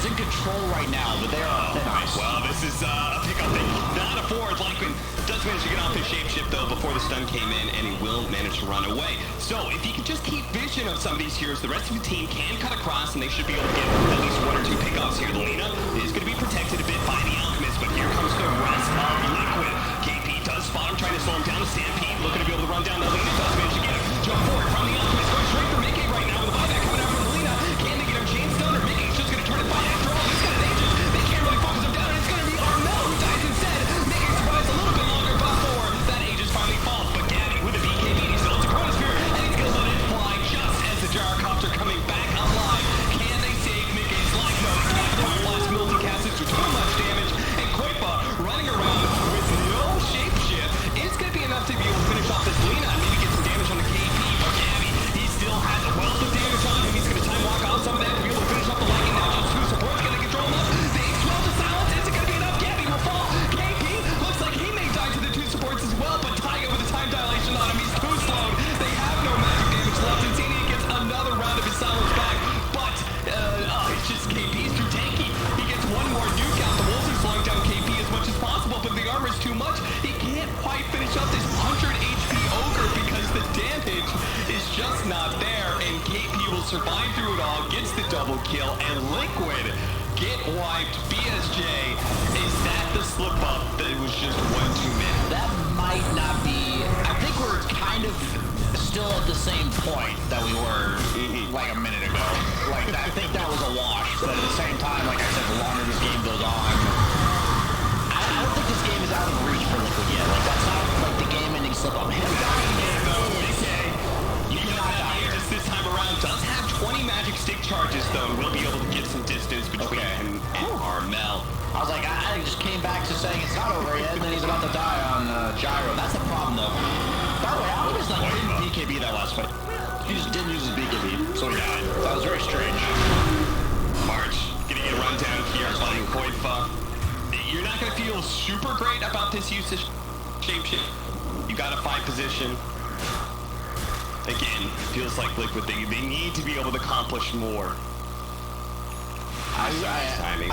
in control right now, but they are nice. Well, this is a pickup that not afford. Lycan does manage to get off his shapeshift though before the stun came in, and he will manage to run away. So if you can just keep vision of some of these heroes, the rest of the team can cut across, and they should be able to get at least one or two pickoffs here. The Lina is going to be protected a bit by the Alchemist, but here comes the rest of Liquid. KP does spot him, trying to slow him down. Stampede looking to be able to run down. The Lina does manage to get him. Jump forward from the Alchemist, going straight for Mickey right now with a buyback coming out from the Lina. Can they get him chain stun, or Mickey's just going to turn it by after all? He's got an Aegis. They can't really focus him down, and it's going to be Armel who dies instead. Mickey survives a little bit longer before that Aegis finally falls, but Gabby with a BKB, he's still to Chronosphere, and he's going to let it fly just as the gyrocopter coming back alive. Can they save Mickey's life? No, they can't. The last multicast is too much damage, survive through it all, gets the double kill, and Liquid get wiped. BSJ, is that the slip up that was just one too many? That might not be. I think we're kind of still at the same point that we were like a minute ago. Like, I think that was a wash, but at the same time, like I said, the longer this game goes on, I don't think this game is out of reach for Liquid yet. Like, that's not like the game-ending slip-up. Him dying there, though, You cannot die here. Just this time around. Does have 20 magic stick charges, though, and will be able to get some distance between him and Armel. I was like, I just came back to saying it's not over yet, and then he's about to die on Gyro. That's the problem, though. By the way, I was like, didn't BKB that last fight. He just didn't use his BKB, so he died. That was very strange. March, gonna get a rundown here on Koifa. You're not gonna feel super great about this usage shapeshift. You got a 5 position. Again, feels like Liquid, they need to be able to accomplish more. I'm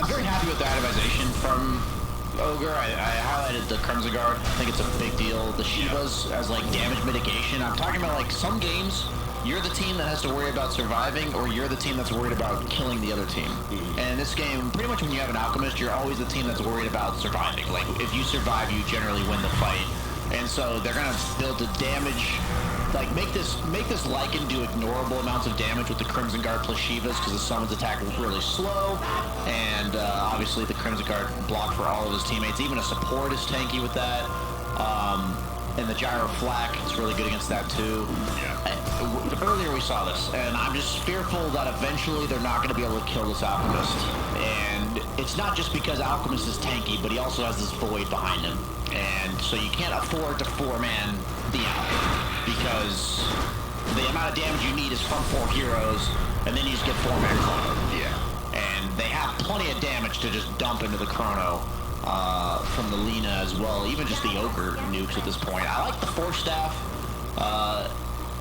very happy with the itemization from Ogre. I highlighted the Crimson Guard. I think it's a big deal. The Shivas as like damage mitigation. I'm talking about like some games, you're the team that has to worry about surviving, or you're the team that's worried about killing the other team. And in this game, pretty much when you have an Alchemist, you're always the team that's worried about surviving. Like, if you survive, you generally win the fight. And so they're gonna build the damage, like make this Lycan do ignorable amounts of damage with the Crimson Guard plus Shivas, because the Summon's attack is really slow, and obviously the Crimson Guard block for all of his teammates. Even a support is tanky with that. And the Gyro Flak is really good against that too. Earlier we saw this, and I'm just fearful that eventually they're not going to be able to kill this Alchemist. And it's not just because Alchemist is tanky, but he also has this void behind him. And so you can't afford to 4-man the Alch, because the amount of damage you need is from 4 heroes, and then you just get 4-man Chrono. And they have plenty of damage to just dump into the Chrono. From the Lina as well, even just the Ogre nukes at this point. I like the Force Staff.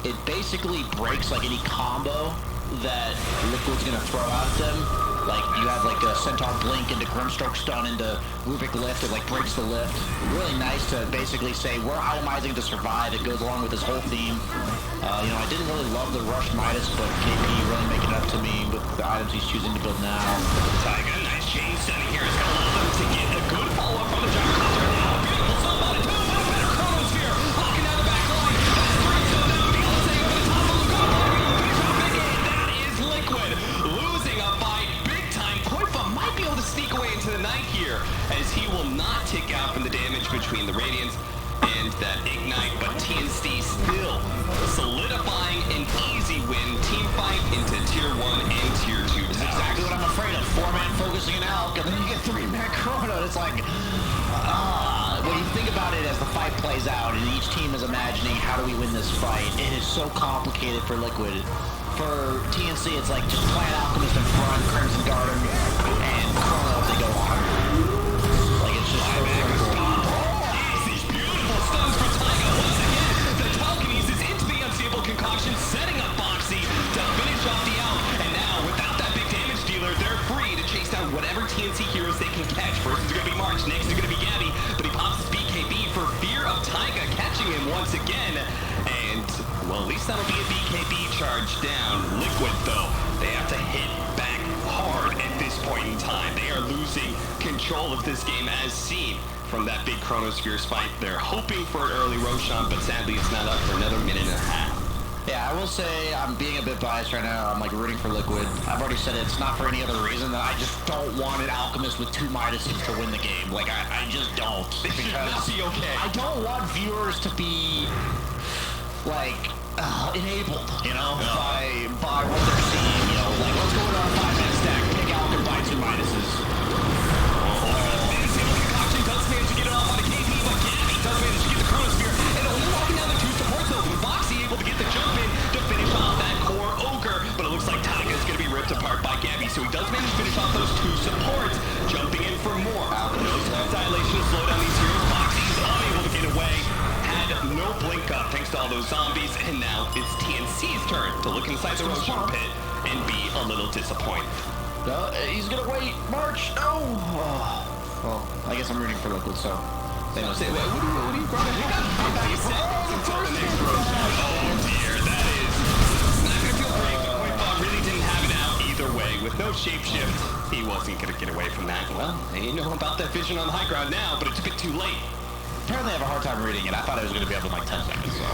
It basically breaks like any combo that Liquid's gonna throw out at them. Like, you have like a Centaur Blink into Grimstroke Stun into Rubik Lift. It like breaks the lift. Really nice to basically say we're itemizing to survive. It goes along with this whole theme. You know, I didn't really love the Rush Midas, but KP really making it up to me with the items he's choosing to build now. Taiga, nice chain stunning here. It's gonna allow them to get a good follow-up from the Gyrocopter now. Beautiful stun by the two. What a better Chronosphere. Locking down the back line. That's 3 still down. Beyonce over the top of the goal. Finish off big game. That is Liquid losing a fight big time. Koifa might be able to sneak away into the night here, as he will not tick out from the damage between the Radiants and that Ignite, but TNC still solidifying an easy win. Team fight into Tier 1 and Tier 2 That's exactly what I'm afraid of. 4-man focusing an Alch, and then you get 3-man Chrono. It's like, when you think about it as the fight plays out, and each team is imagining, how do we win this fight? It is so complicated for Liquid. For TNC, it's like, just plant Alchemist in front, Crimson Guard, and Chrono if they go on. Like, it's just so simple. Stuns for Taiga once again. The telekinesis into the unstable concoction, setting up Foxy to finish off the out. And now, without that big damage dealer, they're free to chase down whatever TNC heroes they can catch. First is going to be March, next is going to be Gabby, but he pops his BKB for fear of Taiga catching him once again. And, well, at least that'll be a BKB charge down. Liquid, though, they have to hit back hard at this point in time. They are losing control of this game as seen from that big Chronospheres fight. They're hoping for an early Roshan, but sadly it's not up for another minute and a half. Yeah, I will say I'm being a bit biased right now. I'm like rooting for Liquid. I've already said it's not for any other reason than I just don't want an Alchemist with 2 Midases to win the game. Like, I just don't. It should not be okay. I don't want viewers to be, like, enabled, you know, by what they're seeing. You know, like, let's go to our 5-man stack, pick Alch and buy 2 Midases. Does manage to get it off on a KP, but Gabby does manage to get the Chronosphere, and only locking down the 2 support zones. Foxy able to get the jump in to finish off that core Ogre, but it looks like Taiga is going to be ripped apart by Gabby, so he does manage to finish off those 2 supports, jumping in for more. No time dilation to slow down these heroes. Foxy's unable to get away, had no blink up thanks to all those zombies, and now it's TNC's turn to look inside the Roshan pit and be a little disappointed. No, he's going to wait. March, no! Well, I guess I'm rooting for Liquid, so they must say, what are you grabbing? You said until the next Roshan. Oh dear, that is not going to feel great, but Koifa really with no shapeshift, he wasn't going to get away from that. Well, they know about that vision on the high ground now, but it's a bit too late. Apparently I have a hard time reading it. I thought it was going to be up in like 10 seconds, so.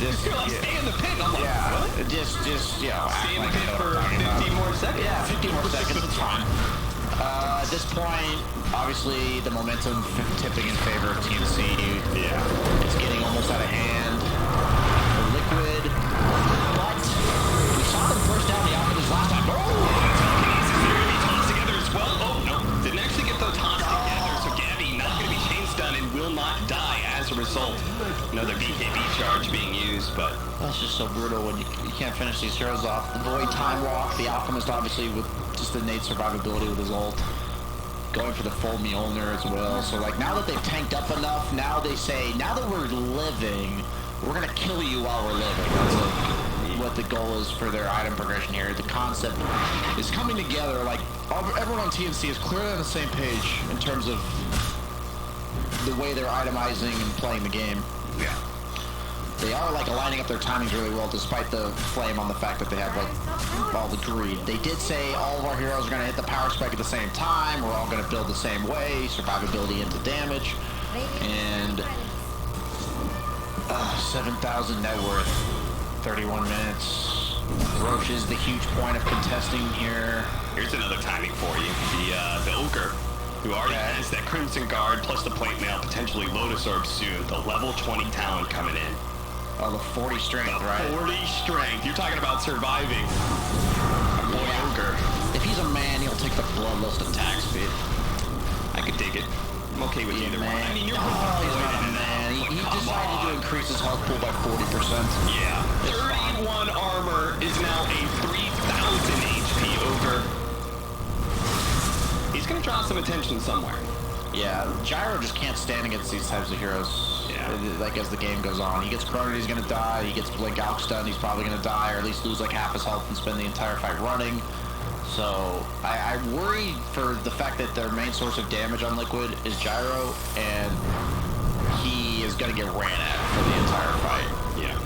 You're like, stay in the pit. I'm like, what? Just, you know, Stay in like the pit for 15 more seconds. Yeah, 15 more seconds, it's fine. At this point, obviously, the momentum tipping in favor of TNC. Yeah. It's getting almost out of hand for Liquid, but we saw them first down the Alchemist last time. They're going to be tossed together as well. Oh, no. Didn't actually get those tossed together, so Gabby not going to be chain stunned and will not die as a result. Another BKB charge being used, but... That's just so brutal when you can't finish these heroes off. The Void Time Walk, the Alchemist obviously with just innate survivability with his ult. Going for the full Mjolnir as well. So like now that they've tanked up enough, now they say, now that we're living, we're gonna kill you while we're living. That's like what the goal is for their item progression here. The concept is coming together. Like everyone on TNC is clearly on the same page in terms of the way they're itemizing and playing the game. Yeah. They are like aligning up their timings really well, despite the flame on the fact that they have like all the greed. They did say all of our heroes are going to hit the power spike at the same time. We're all going to build the same way, survivability into damage, and 7,000 net worth, 31 minutes. Roche is the huge point of contesting here. Here's another timing for you. The Ogre, who already has that Crimson Guard plus the Plate Mail, potentially Lotus Orb soon. The level 20 talent coming in. Oh, the 40 strength, right? 40 strength. You're talking about surviving. Boy, Ogre. If he's a man, he'll take the bloodlust attack speed. I could dig it. I'm okay with either one. I mean, you're he's not a man. He decided to increase his health pool by 40%. Yeah. 31 armor is now a 3,000 HP Ogre. He's gonna draw some attention somewhere. Yeah, Gyro just can't stand against these types of heroes. Yeah. Like as the game goes on, he gets Chrono, he's gonna die. He gets Blink Alch stun, he's probably gonna die, or at least lose like half his health and spend the entire fight running. So I worry for the fact that their main source of damage on Liquid is Gyro, and he is gonna get ran at for the entire fight. Yeah.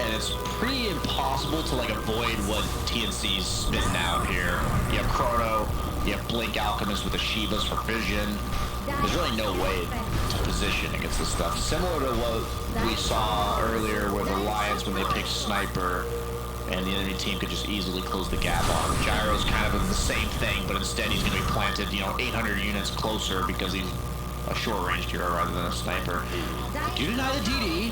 And it's pretty impossible to like avoid what TNC's spitting out here. You have Chrono, you have Blink Alchemist with the Shivas for vision. There's really no way to position against this stuff. Similar to what we saw earlier with Alliance when they picked Sniper and the enemy team could just easily close the gap on him. Gyro's kind of the same thing, but instead he's going to be planted, 800 units closer because he's a short-ranged hero rather than a sniper. Do deny the DD.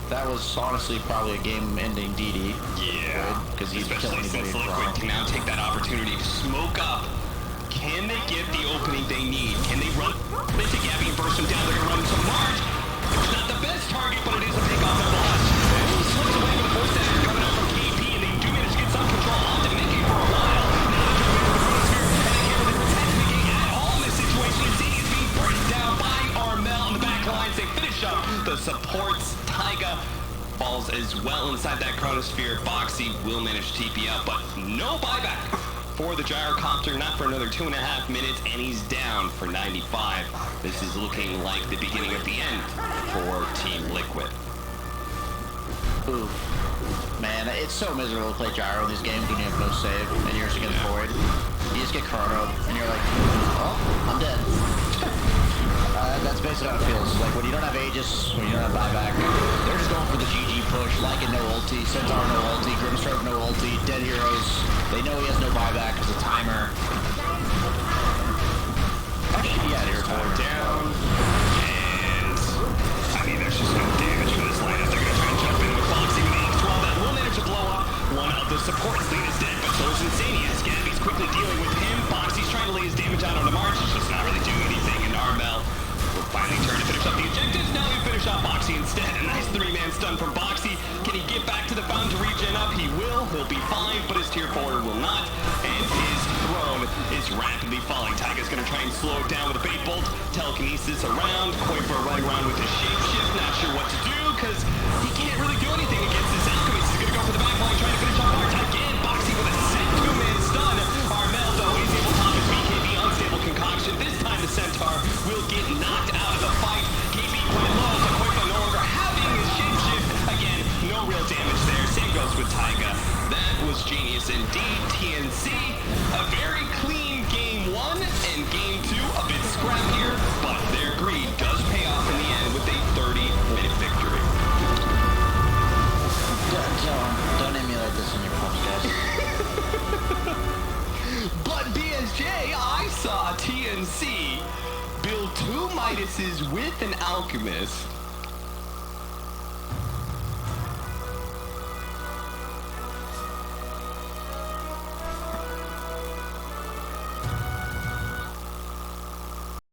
That was honestly probably a game-ending DD. Yeah. Because he's especially killing since anybody. Liquid can now take that opportunity to smoke up. Can they get the opening they need? Can they run into Gabby and burst him down? They're going to run some March. It's not the best target, but it is a pick off the launch. He slips away with the force damage coming out from KP, and they do manage to get some control on Dominican for a while. Now they're doing the Chronosphere, and they can't really protect at all in this situation. And Ziggy is being burst down by Armel on the back lines. They finish up the supports. Taiga falls as well inside that Chronosphere. Boxy will manage to TP out, but no buyback for the Gyrocopter, not for another 2.5 minutes, and he's down for 95. This is looking like the beginning of the end for Team Liquid. Oof. Man, it's so miserable to play Gyro in these games when you have no save and you're just against Void. You just get Chrono, and you're like, oh, I'm dead. That's basically how it feels. Like when you don't have Aegis, when you don't have buyback, they're just going for the GG push, like in no ulti, Centaur no ulti, Grimstroke no ulti, dead heroes. They know he has no buyback because the timer. Actually, yeah, here, timer. Down. And I mean, there's just no damage for this lineup. They're gonna try and jump in with Boxy with the X12. That will manage to blow up one of the supports. Lead is dead, but so is Insanius. Gabby's quickly dealing with him. Boxy's trying to lay his damage out on the March. It's just not really doing anything. And Armel will finally turn to finish up the objectives. Now we finish off Boxy instead. A nice 3-man stun from Boxy. Can he get back to the fountain to regen up? He will. He'll be fine, but his tier 4 will not. And his throne is rapidly falling. Taiga's going to try and slow it down with a bait bolt. Telekinesis around. Kuiper running around with his shapeshift. Not sure what to do because he can't really do anything against this Alchemist. He's going to go for the backline, trying to finish off March again. Boxy with a sick 2-man stun. Armel, though, is able to pop his BKB unstable concoction. This time the Centaur will get knocked out of the fight. KB quite low, so Kuiper no longer having his shapeshift. Again, no real damage there. Same goes with Taiga. That was genius indeed. TNC A very clean game 1 and game 2 a bit scrappier, but their greed does pay off in the end with a 30-minute victory. Don't emulate this in your pubs, guys. But BSJ, I saw TNC build 2 Midases with an Alchemist